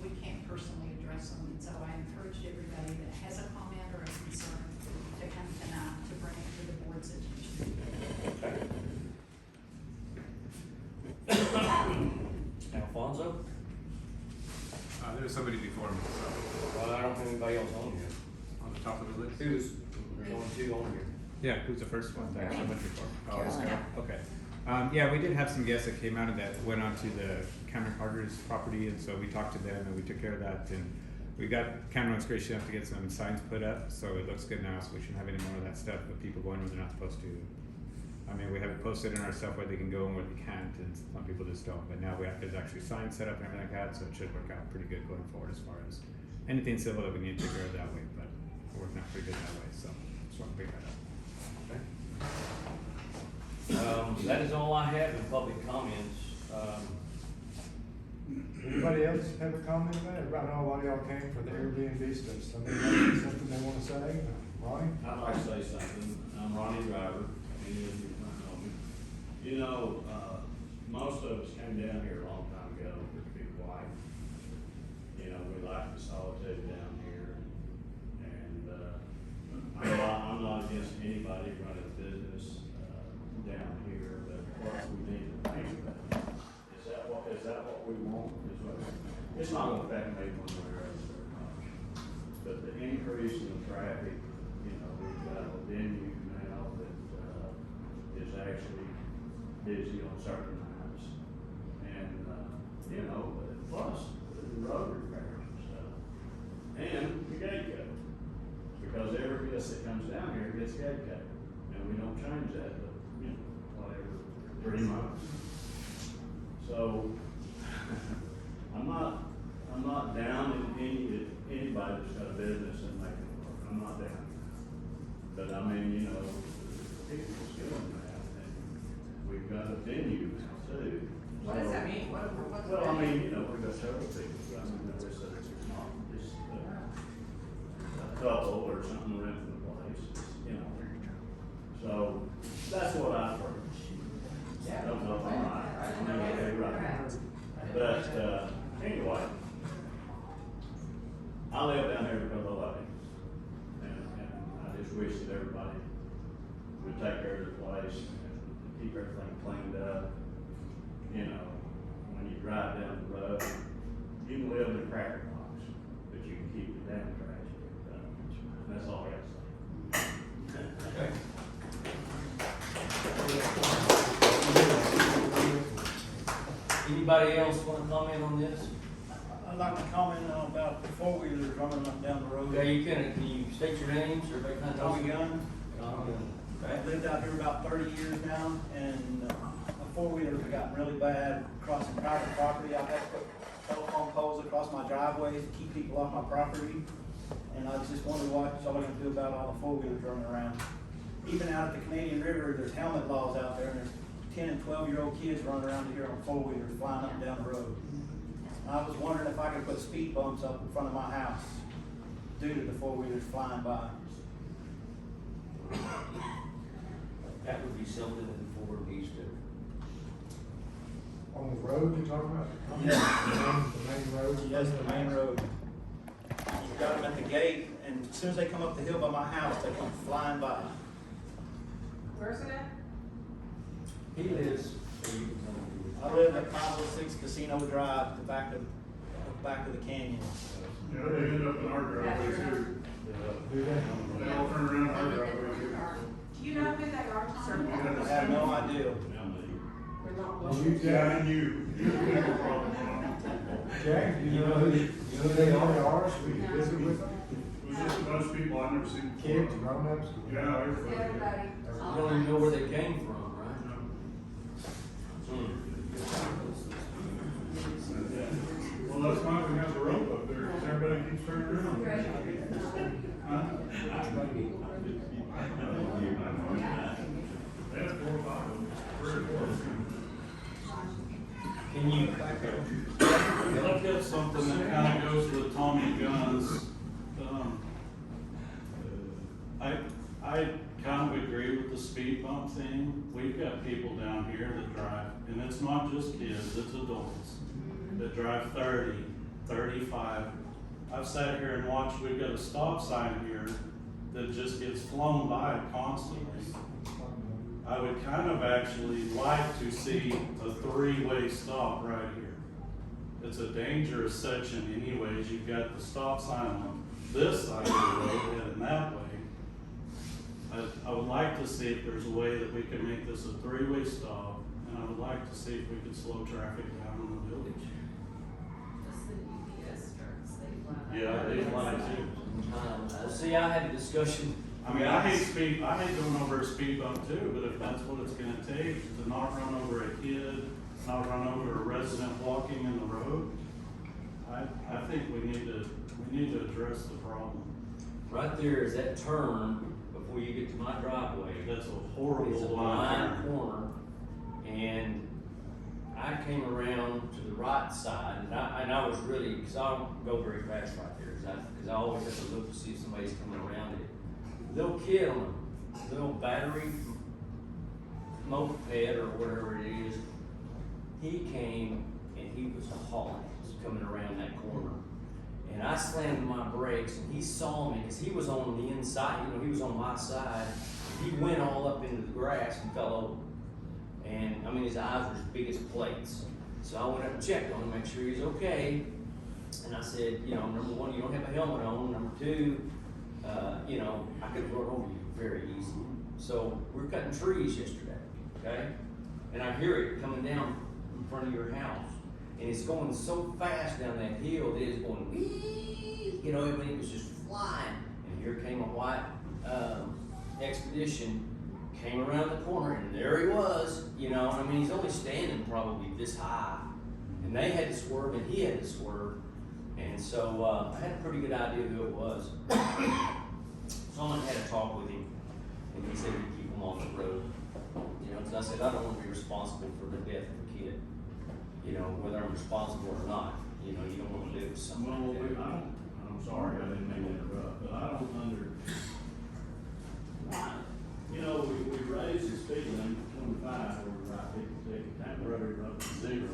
S3: we can't personally address them. And so I encouraged everybody that has a comment or a concern to come tonight to bring it to the board's attention.
S1: Alfonso?
S4: There's somebody before me,
S1: Well, I don't have anybody else on here.
S4: on the top of the list.
S1: There's only 2 on here.
S4: Yeah, who's the first one? That I went before. Oh, it's
S8: Carolina.
S4: Carol. Okay. Yeah, we did have some guests that came out and that went onto the Cameron Carter's property, and so we talked to them and we took care of that. And we got Cameron's gracious enough to get some signs put up, so it looks good now. So we shouldn't have any more of that stuff with people going where they're not supposed to. I mean, we have it posted in our stuff where they can go and where they can't, and some people just don't. But now there's actually signs set up and everything like that, so it should work out pretty good going forward as far as anything civil that we need to take care of that way. But we're working out pretty good that way, so just want to bring that up.
S1: That is all I have in public comments.
S7: Anybody else have a comment about it? Right now, a lot of y'all came for the Airbnb stuff. Somebody have something they wanna say? Ronnie?
S12: I'd like to say something. I'm Ronnie Driver, many of you might know me. You know, most of us came down here a long time ago to be quiet. You know, we like the solitude down here, and, I'm not against anybody running a business, down here, but what we need to think about, is that what we want? It's not gonna affect me one way or the other much. But the increase in the traffic, you know, we've got a venue now that, is actually busy on certain nights. And, you know, plus the road repairs and stuff. And the gate code. Because every guest that comes down here gets gate code. And we don't change that, but, you know, whatever, 3 months. So, I'm not down in anybody that's got a business and making it work. I'm not down. But I mean, you know, people's doing that, and we've got a venue too.
S5: What does that mean? What's
S12: Well, I
S5: that?
S12: mean, you know, we've got several people, I mean, there's not just a couple or something renting the place, you know. So, that's what I've heard. I don't know if I'm right, I may not be right. But, anyway, I live down here because I love it. And I just wish that everybody would take care of the place and keep everything cleaned up. You know, when you drive down the road, you can live in a cracker box, but you can keep the damn trash. And that's all I got to say.
S1: Okay. Anybody else wanna comment on this?
S13: I'd like to comment about the four-wheelers running up down the road.
S1: Okay, can you state your names, or everybody kind of knows?
S13: Tommy Gunn.
S1: Tommy Gunn.
S13: I've lived out here about 30 years now, and my four-wheelers have gotten really bad crossing private property. I've had to put telephone poles across my driveways to keep people off my property. And I just wonder what y'all are gonna do about all the four-wheelers running around. Even out at the Canadian River, there's helmet laws out there, and there's 10 and 12-year-old kids running around here on four-wheelers flying up and down the road. I was wondering if I could put speed bumps up in front of my house due to the four-wheelers flying by.
S1: That would be something that the board needs to.
S7: On the road you're talking about?
S13: Yeah.
S7: The main road?
S13: Yes, the main road. You got them at the gate, and as soon as they come up the hill by my house, they come flying by.
S5: Where's it at?
S1: He lives.
S13: I live at 506 Casino Drive, the back of the canyon.
S6: Yeah, they end up in our driveway too.
S7: Do that?
S6: They all turn around our driveway too.
S5: Do you know who they are, Tom?
S13: I have no idea.
S5: They're not
S7: Well,
S5: local.
S6: Yeah, and you have a problem.
S7: Jack, do you know who they are, so we can visit with them?
S6: It was just a bunch of people I've never seen before.
S7: Kids, grown-ups?
S6: Yeah, everybody.
S5: Everybody.
S1: You don't even know where they came from, right?
S6: Well, that's why we have the rope up there, because everybody keeps turning around. Huh? They have 4 or 5 of them, 3 or 4.
S1: Can you?
S14: I've got something that kind of goes with Tommy Gunn's. I kind of agree with the speed bump thing. We've got people down here that drive, and it's not just kids, it's adults that drive 30, 35. I've sat here and watched, we've got a stop sign here that just gets flown by constantly. I would kind of actually like to see a 3-way stop right here. It's a dangerous section anyways. You've got the stop sign on this side of the road heading that way. I would like to see if there's a way that we could make this a 3-way stop, and I would like to see if we could slow traffic down in the village. Yeah, they fly too.
S1: See, I had a discussion.
S14: I mean, I hate going over a speed bump too, but if that's what it's gonna take to not run over a kid, not run over a resident walking in the road, I think we need to address the problem.
S1: Right there is that turn before you get to my driveway.
S14: That's a horrible
S1: It's a
S14: line.
S1: blind corner, and I came around to the right side, and I was really, because I don't go very fast right there, because I always have to look to see if somebody's coming around it. Little kid on a little battery moped or whatever it is, he came and he was hauling it, coming around that corner. And I slammed my brakes, and he saw me, because he was on the inside, he was on my side. He went all up into the grass and fell over. And, I mean, his eyes were as big as plates. So I went up and checked on him, make sure he's okay. And I said, number one, you don't have a helmet on. Number two, I could run over you very easy. So we're cutting trees yesterday, okay? And I hear it coming down in front of your house. And it's going so fast down that hill, it is going wee, it was just flying. And here came a white expedition, came around the corner, and there he was, he's only standing probably this high. And they had to swerve, and he had to swerve. And so I had a pretty good idea who it was. So I had a talk with him. and he said he'd keep them off the road. You know, 'cause I said, I don't wanna be responsible for the death of a kid, you know, whether I'm responsible or not, you know, you don't wanna live with something
S12: Well,
S1: like that.
S12: I'm sorry, I didn't mean to interrupt, but I don't you know, we raised the speed limit to 25, where we write people ticket, temporary up to 0.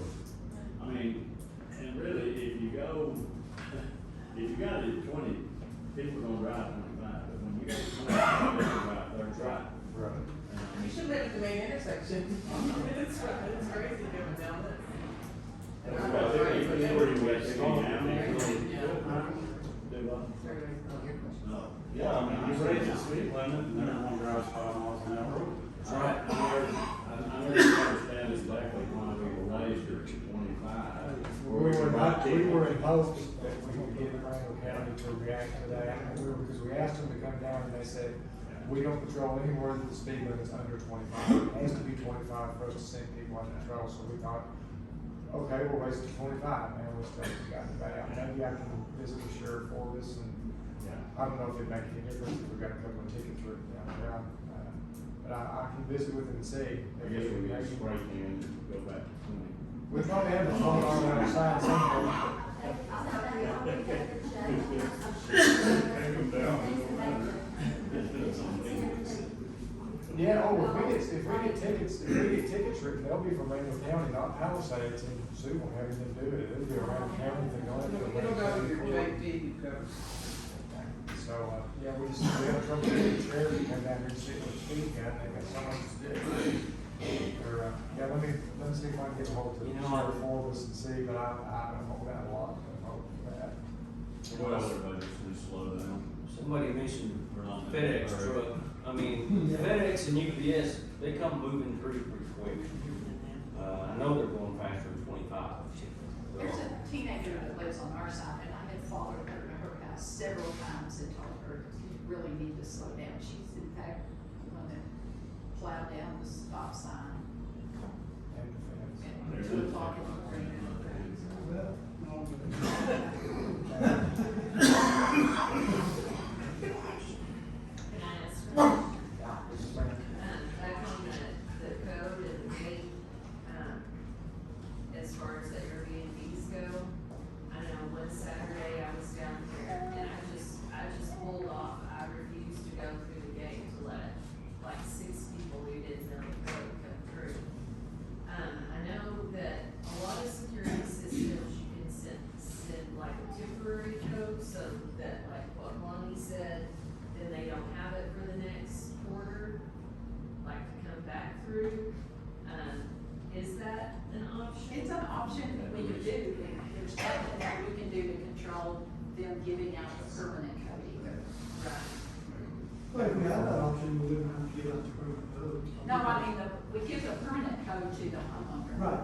S12: I mean, and really, if you go, if you got it at 20, people are gonna drive 25, but when you go to 25, people drive 30.
S5: Right.
S12: Right. And I
S5: You
S12: mean,
S5: should live at the main intersection. It's right, it's crazy going down there. And I'm
S12: Well,
S5: not afraid, but
S12: it's
S5: then-
S12: pretty much the only-
S5: Yeah.
S12: do what? No. Yeah, I mean, you raise the speed limit and everyone drives 5 miles an hour.
S1: Right.
S12: I never understand exactly why we raised it to 25.
S7: We were in hopes that we would get Randall County to react to that, and because we asked them to come down, and they said, we don't patrol anywhere that the speed limit's under 25. It has to be 25 for us to send people on patrol, so we thought, okay, we'll raise it to 25, and we still haven't gotten it back. Maybe I can visit the sheriff for us, and I don't know if it makes any difference if we got a couple of tickets written down there. But I can visit with them and see.
S12: I guess we get spray can and go back to 20.
S7: We probably have the phone on the other side somewhere. Yeah, oh, if we get tickets written, they'll be from Randall County, not Palisades, and Sue won't have anything to do with it. It'll be a Randall County thing on it.
S5: It'll go to your JP codes.
S7: So, yeah, we have trouble getting the sheriff to come down here and see what speed gun, they got so much to do. Or, yeah, let me see if I can get a hold of the
S1: You know,
S7: sheriff for us and see, but I don't hold out a lot of hope for that.
S12: Well, everybody just needs to slow down.
S1: Somebody mentioned
S12: We're not in a
S1: FedEx
S12: hurry.
S1: truck. I mean, FedEx and UPS, they come moving pretty quick. I know they're going faster than 25.
S3: There's a teenager that lives on our side, and I had followed her to her house several times and told her, you really need to slow down. She's in fact the one that plowed down the stop sign
S7: And the fence.
S3: at 2 o'clock in the morning.
S15: Can I ask, back on the code and the gate, as far as the Airbnbs go, I know one Saturday I was down here and I just pulled off, I refused to go through the gate to let like 6 people who didn't know the code come through. I know that a lot of security systems, you can send like a temporary code so that like what Lonnie said, then they don't have it for the next quarter, like to come back through. Is that an option?
S3: It's an option that we could do, there's nothing that we can do to control them giving out the permanent code either.
S15: Right.
S6: Well, if we had that option, we wouldn't have to give out the permanent code.
S3: No, I mean, we give the permanent code to the homeowner.
S6: Right.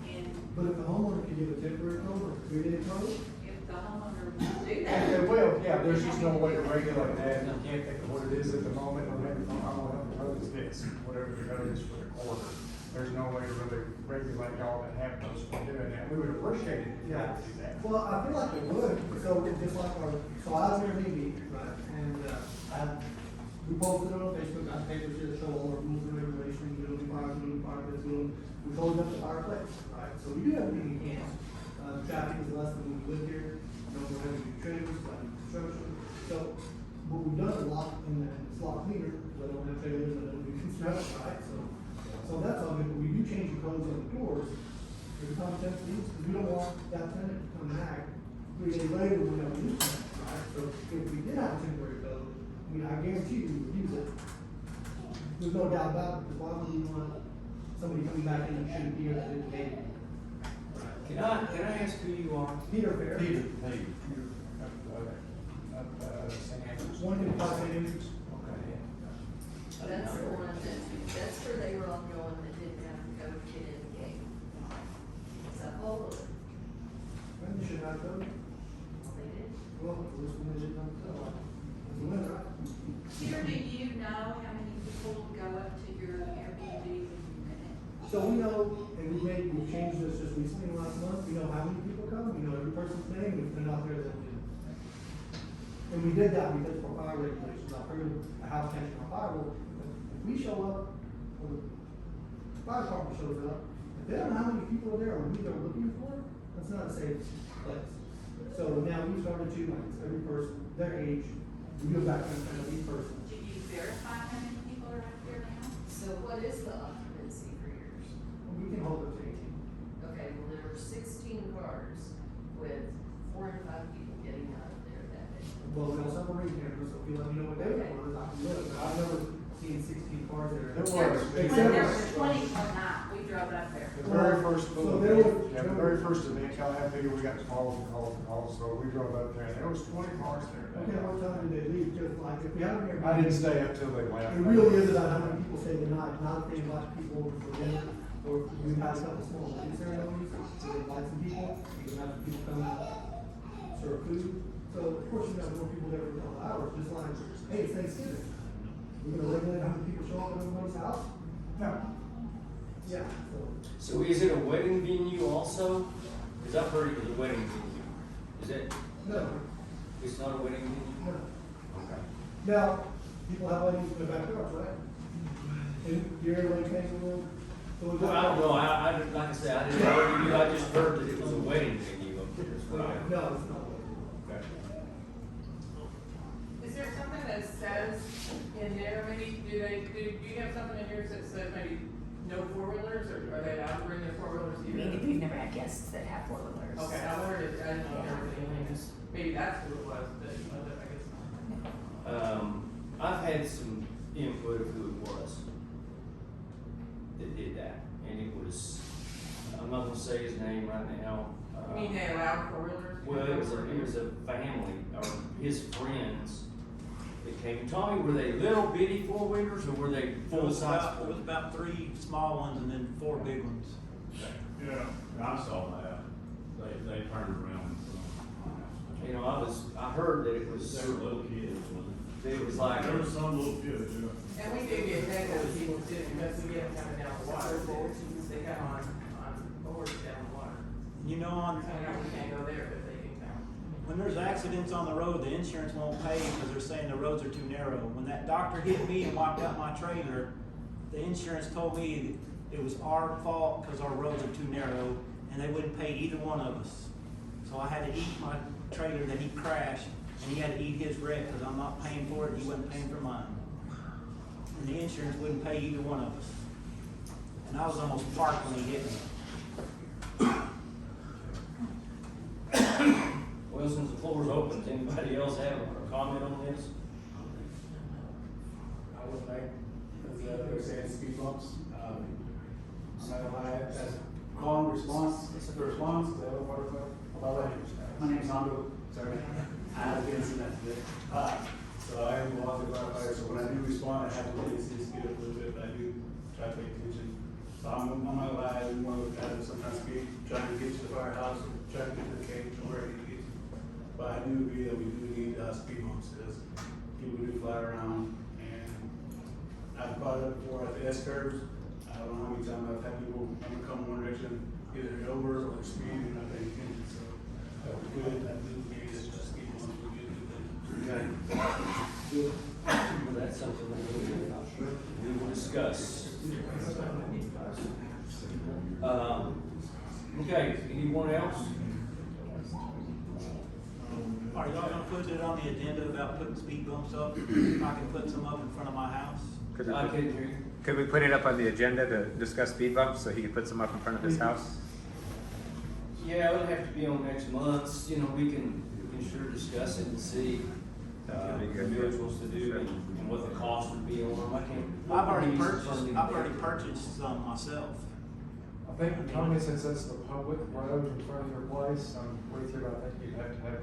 S3: And
S6: But if the homeowner can give a temporary code or a 3-day code,
S3: if the homeowner will do
S7: Yeah,
S3: that.
S7: well, yeah, there's just no way to regulate that, you can't think of what it is at the moment, or maybe, I don't know, the code is this, whatever the code is for the quarter. There's no way to really regulate y'all that have those from doing that, we would appreciate it if y'all would do that.
S6: well, I feel like they would, so just like so I was in Airbnb, right, and, we posted it on Facebook, got papers here to show all our rules and regulations, building fires, we closed up the fireplace, right, so we do everything we can. The traffic is less than when we live here, no more heavy trailers, like construction, so, but we've done a lot, and it's a lot cleaner, because I don't have trailers, I don't do construction, right, so that's all good, but we do change the codes on the doors, every time tenant leaves, because we don't want that tenant to come back 3 days later when we have a new tenant, right? So if we did have a temporary code, I mean, I guarantee you we would use it. There's no doubt about it, because why would we want somebody coming back in that shouldn't be here that didn't pay?
S1: Can I ask who you are?
S6: Peter Fair.
S12: Peter.
S7: St. Andrews.
S6: One in Los Angeles.
S7: Okay,
S15: That's the one that's where they were all going that didn't have to go get in the gate. It's a whole of it,
S6: When they should have code,
S15: they did.
S6: well, at least when they didn't have code. It's a win, right?
S3: Peter, do you know how many people go up to your Airbnb when you rent it?
S6: So we know, and we've changed this just recently last month, we know how many people come, we know every person's name, we've been out there that did. And we did that because for fire regulations, I
S16: house catching on fire, well, if we show up, or the fire department shows up, if they don't know how many people are there or who they're looking for, that's not a safe place. So now we started 2 nights, every person, their age, we go back and kind of each person.
S3: Did you verify how many people are up there now?
S15: So what is the occupancy for yours?
S16: We can hold up to 18.
S15: Okay, well, there were 16 cars with 4 and 5 people getting out of there that day.
S16: Well, we also have a ring camera, so if you let me know what they want, I can look, I've never seen 16 cars there.
S7: There
S3: There
S7: was.
S3: was, when there was 20 one night, we drove up there.
S7: The very first,
S16: So there was-
S7: yeah, the very first event, Callahan figured we got calls and calls and calls, so we drove up there, and there was 20 cars there.
S16: Okay, what time did they leave? Just like, if we have them here.
S7: I didn't stay up till they left.
S16: It really is about how many people stay the night, not if they invite people over for dinner, or if we had a couple small wedding ceremonies, so they invite some people, you can have people come out, serve food. So of course you got more people there for a couple hours, just like, hey, it's Thanksgiving. We're gonna regulate how many people show up at everybody's house?
S7: No.
S16: Yeah,
S1: So is it a wedding venue also? Cause I've heard it was a wedding venue. Is it,
S16: no,
S1: it's not a wedding venue?
S16: no.
S1: Okay.
S16: Now, people have weddings in their backyards, right? And you're in Lake Kangaroo. So
S1: Well, I don't know, I didn't, like I said, I didn't know you, I just heard that it was a wedding venue up there, is what I.
S16: No, it's not.
S1: Okay.
S5: Is there something that says in there, maybe, do you have something in here that says maybe no four-wheelers, or are they allowed to bring their four-wheelers
S8: I
S5: here?
S8: mean, if we've never had guests that have four-wheelers.
S5: Okay, I wondered if, I didn't know if there was anything, maybe that's who it was, that, you know, that I guess.
S1: I've had some input of who it was that did that, and it was, I'm not gonna say his name right now.
S5: You mean they allowed four-wheelers?
S1: Well, it was a family, or his friends that came. Tommy, were they little bitty four-wheelers, or were they full-size?
S13: It was about 3 small ones and then 4 big ones.
S12: Yeah, I saw that. They turned around.
S1: You know, I heard that it was.
S12: They were little kids, wasn't
S1: That it was like.
S12: There was some little kids, yeah.
S5: And we do get that out of people too, because we get them coming down the water, they come on boards down the water.
S13: You know, on,
S5: So now we can't go there, but they can come.
S13: when there's accidents on the road, the insurance won't pay because they're saying the roads are too narrow. When that doctor hit me and wiped out my trailer, the insurance told me it was our fault because our roads are too narrow, and they wouldn't pay either one of us. So I had to eat my trailer that he crashed, and he had to eat his wreck because I'm not paying for it, and he wasn't paying for mine. And the insurance wouldn't pay either one of us. And I was almost parked when he hit me.
S1: Well, since the floor is open, does anybody else have a comment on this?
S7: I would like, as they're saying, speed bumps. I'm not gonna lie, that's a call and response, it's a response, the other part of it. My name's Hondo, sorry, I didn't see that today. So I am a volunteer firefighter, so when I do respond, I have to really see the speed up a little bit, but I do try to pay attention. So I'm not gonna lie, I'm one of the guys that sometimes speed, trying to get to the firehouse, or trying to get to the cage, or where I need to get to. But I do agree that we do need speed bumps, because people do fly around, and I've brought it up before at the S-curves. I don't know how many times I've had people want to come one direction, either over or speed and not paying attention, so I do agree that speed bumps would be a good thing.
S1: Okay. Well, that's something that we will discuss. Okay, anyone else?
S13: Are y'all gonna put it on the agenda about putting speed bumps up? I can put some up in front of my house.
S17: Could we put it up on the agenda to discuss speed bumps so he could put some up in front of his house?
S1: Yeah, it'll have to be on next month's, you know, we can sure discuss it and see, what the village wants to do and what the cost would be on them.
S13: I've already purchased some myself.
S7: I think, Tommy, since that's the public road in front of your place, I'm pretty sure I think you'd have to have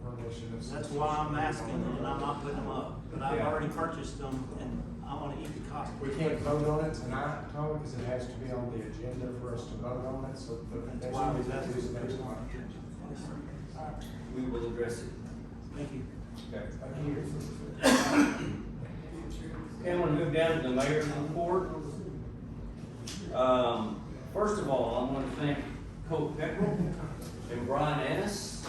S7: permission.
S13: That's why I'm asking, and I'm not putting them up, but I've already purchased them, and I wanna eat the cost.
S7: We can't vote on it tonight, Tommy, because it has to be on the agenda for us to vote on it, so the
S13: That's why I was asking.
S7: next month.
S1: We will address it.
S13: Thank you.
S1: Okay.
S7: Thank you.
S1: Okay, I'm gonna move down to the mayor's report. First of all, I want to thank Colt Pepperell and Brian Ennis,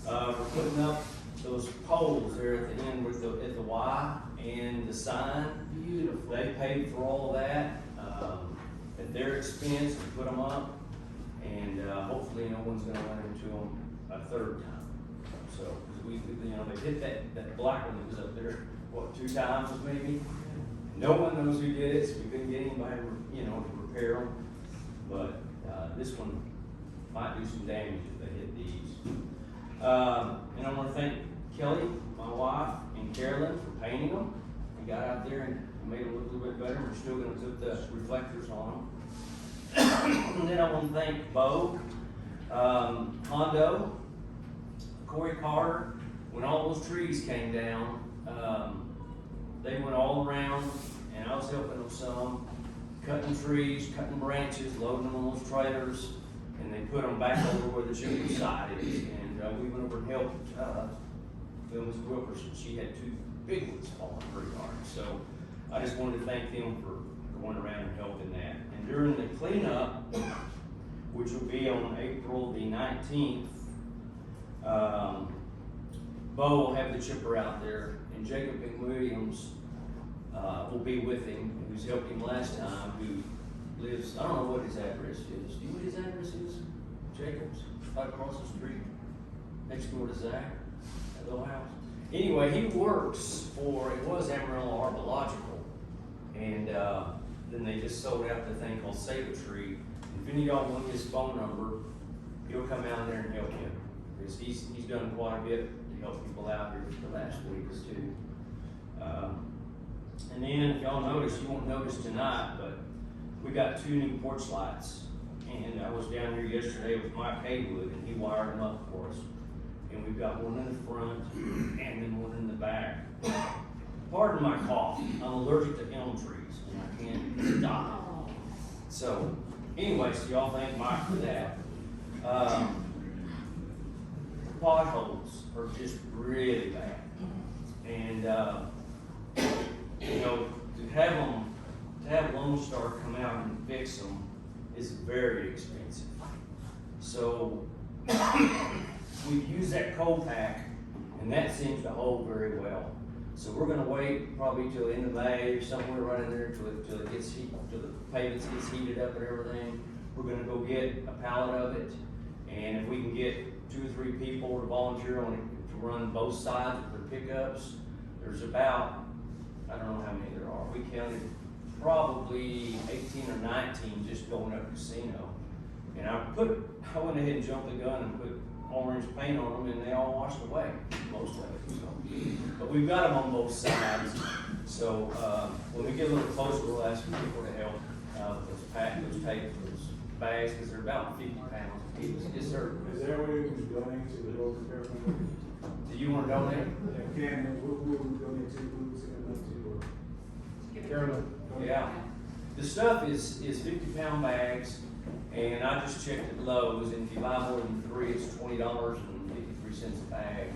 S1: for putting up those poles there at the end with at the Y and the sign. Beautiful. They paid for all of that, at their expense, to put them up, and, hopefully no one's gonna run into them a third time. So, 'cause we, you know, they hit that black one that was up there, what, 2 times maybe? No one knows who did it, so we couldn't get anybody, you know, to repair them. But, this one might do some damage if they hit these. And I wanna thank Kelly, my wife, and Carolyn for painting them. We got out there and made them look a little bit better. We're still gonna put the reflectors on them. And then I wanna thank Bo, Hondo, Corey Carter. When all those trees came down, they went all around, and I was helping them some, cutting trees, cutting branches, loading them on those trailers, and they put them back over where the chimney side is. And we went over and helped Ms. Wilkerson. She had 2 big ones falling pretty hard. So I just wanted to thank them for going around and helping that. And during the cleanup, which will be on April the 19th, Bo will have the chipper out there, and Jacob McWilliams will be with him, who's helped him last time, who lives, I don't know what his address is. Do you know what his address is? Jacob's, right across the street, next door to Zach, at the house. Anyway, he works for, it was Amarillo Arbological, and then they just sold out the thing called Save a Tree. If any of y'all want his phone number, he'll come out there and help you, because he's done quite a bit to help people out here the last weeks too. And then, if y'all notice, you won't notice tonight, but we got 2 new porch lights. And I was down here yesterday with Mike Haywood, and he wired them up for us. And we've got one in the front, and then one in the back. Pardon my cough, I'm allergic to elm trees, and I can't stop. So, anyway, so y'all thank Mike for that. Potholes are just really bad. And, you know, to have Lone Star come out and fix them is very expensive. So we've used that coal pack, and that seems to hold very well. So we're gonna wait probably till the end of May, somewhere right in there, till it gets heat, till the pavement gets heated up and everything. We're gonna go get a pallet of it, and if we can get 2 or 3 people to volunteer on it to run both sides of their pickups, there's about, I don't know how many there are. We counted probably 18 or 19 just going up Casino. And I went ahead and jumped the gun and put orange paint on them, and they all washed away, most of it. So, but we've got them on both sides. So when we get a little closer, we'll ask people to help those tapes, those bags, because they're about 50 pounds. Yes, sir.
S6: Is there a way we can donate to the road repair company?
S1: Do you want to donate?
S6: Yeah, who will we donate to? Who's it going to?
S1: Carolyn. Yeah. The stuff is 50-pound bags, and I just checked at Lowe's, and if you buy more than 3, it's $20.53 a bag.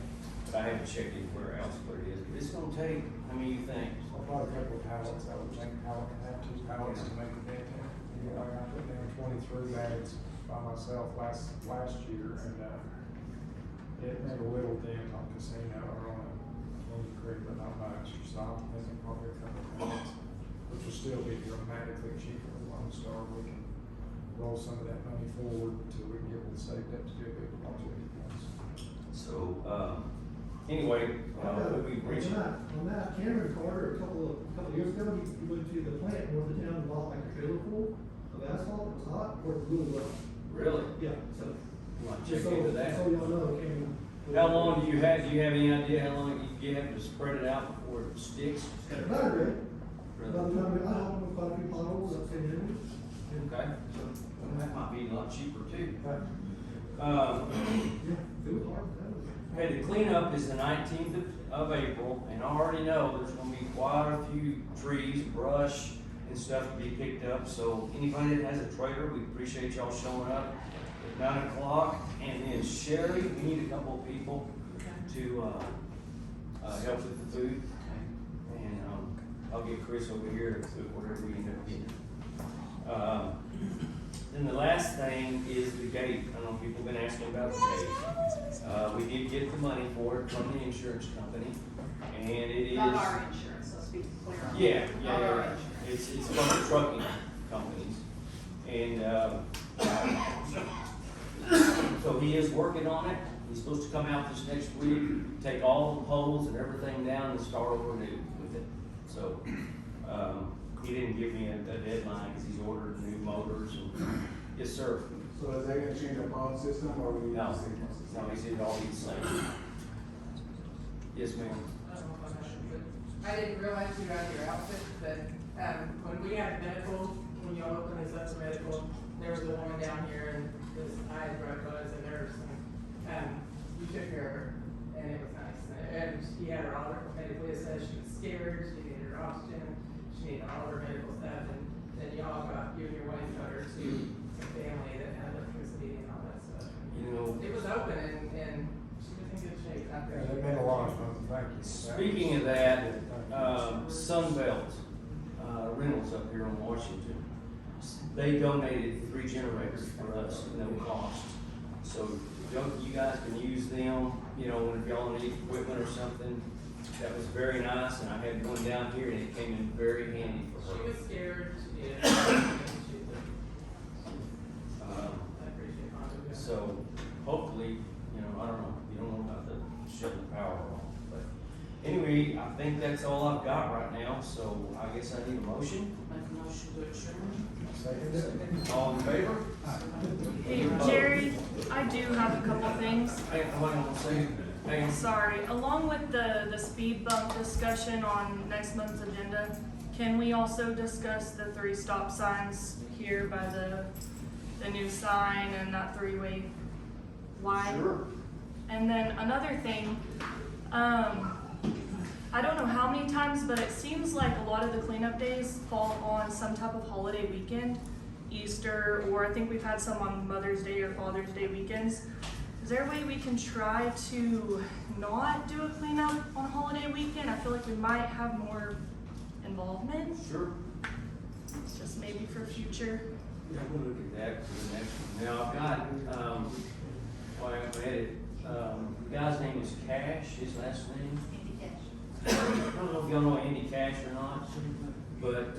S1: But I haven't checked anywhere else what it is. But it's gonna take, how many you think?
S7: About a couple of pallets, I would think, pallet and a half, 2 pallets to make a dent in it. You know, I put down 23 bags by myself last year, and it made a little dent on Casino or on the creek, but not much. So I'm thinking probably a couple of pallets, which will still be dramatically cheaper than Lone Star. We can roll some of that money forward until we can get it saved up to do a big project.
S1: So, anyway, we reached.
S16: On that, Cameron Carter, a couple of years ago, he went to the plant north of town and bought like a trailer full of asphalt. It was hot, worked really well.
S1: Really?
S16: Yeah, so.
S1: Well, check into that.
S16: So y'all know, Cameron.
S1: How long do you have any idea how long you have to spread it out before it sticks?
S16: Not really.
S1: Really?
S16: By the time I helped him with quite a few potholes, up St. Henry's.
S1: Okay, so well, that might be a lot cheaper too.
S16: Yeah, it was hard.
S1: Okay, the cleanup is the 19th of April, and I already know there's gonna be quite a few trees, brush, and stuff to be picked up. So anybody that has a trailer, we appreciate y'all showing up at 9 o'clock. And then Sherry, we need a couple of people to help with the food. And I'll get Chris over here to cook whatever we end up getting. Then the last thing is the gate. I know people have been asking about the gate. We did get the money for it from the insurance company, and it is.
S3: Not our insurance, so
S1: Yeah, it's from the trucking companies, and, so he is working on it. He's supposed to come out this next week, take all the poles and everything down and start over new with it. So, he didn't give me a deadline, cause he's ordered new motors and, yes, sir.
S7: So is that gonna change our pond system, or we need
S1: No,
S7: to see?
S1: no, he said it all be the same. Yes, ma'am.
S5: I didn't realize you got your outfit, but, when we had medical, when y'all opened this up for medical, there was a woman down here and this eye broke was a nurse, and, you took care of her, and it was nice. And she had her all her medically assessed, she was scared, she needed her oxygen, she needed all her medical stuff, and then y'all got, you and your wife got her to a family that had electricity and all that stuff.
S1: You know,
S5: It was open and she was in good shape out there.
S7: Yeah, that meant a lot, thank you.
S1: speaking of that, Sunbelt, Reynolds up here on Washington, they donated 3 generators for us at no cost. So you guys can use them, you know, when y'all need equipment or something. That was very nice, and I had one down here, and it came in very handy for her.
S5: She was scared, she did. I appreciate it.
S1: So hopefully, you know, I don't know, you don't know about the shutting the power off, but anyway, I think that's all I've got right now, so I guess I need a motion.
S9: Make a motion to adjourn.
S1: All in favor?
S18: Hey, Jerry, I do have a couple things.
S1: Hang on, hang on.
S18: Sorry, along with the speed bump discussion on next month's agenda, can we also discuss the 3 stop signs here by the new sign and that 3-way wide?
S1: Sure.
S18: And then another thing, I don't know how many times, but it seems like a lot of the cleanup days fall on some type of holiday weekend, Easter, or I think we've had some on Mother's Day or Father's Day weekends. Is there a way we can try to not do a cleanup on holiday weekend? I feel like we might have more involvement.
S1: Sure.
S18: It's just maybe for future.
S1: Yeah, we'll look at that for the next one. Now, I've got, well, I haven't read it, the guy's name is Cash, his last name. I don't know if y'all know Andy Cash or not, but,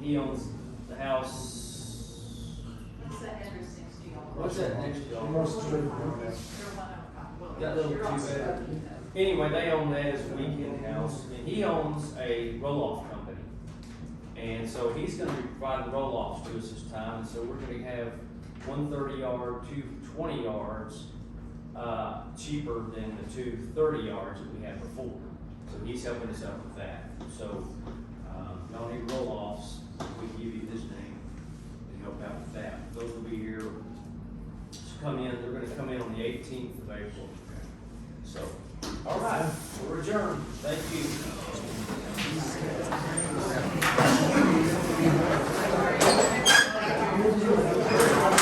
S1: he owns the house.
S3: What's that address next to y'all?
S1: What's that next to y'all?
S7: Across the street from that.
S1: That little two-bed. Anyway, they own that as a weekend house, and he owns a roll-off company. And so he's gonna be providing roll-offs to us this time, and so we're gonna have 1 30-yard, 2 20 yards, cheaper than the 2 30 yards that we had before. So he's helping us out with that. So, y'all need roll-offs, we can give you his name to help out with that. Those will be here, they're gonna come in on the 18th of April. So, all right, we're adjourned. Thank you.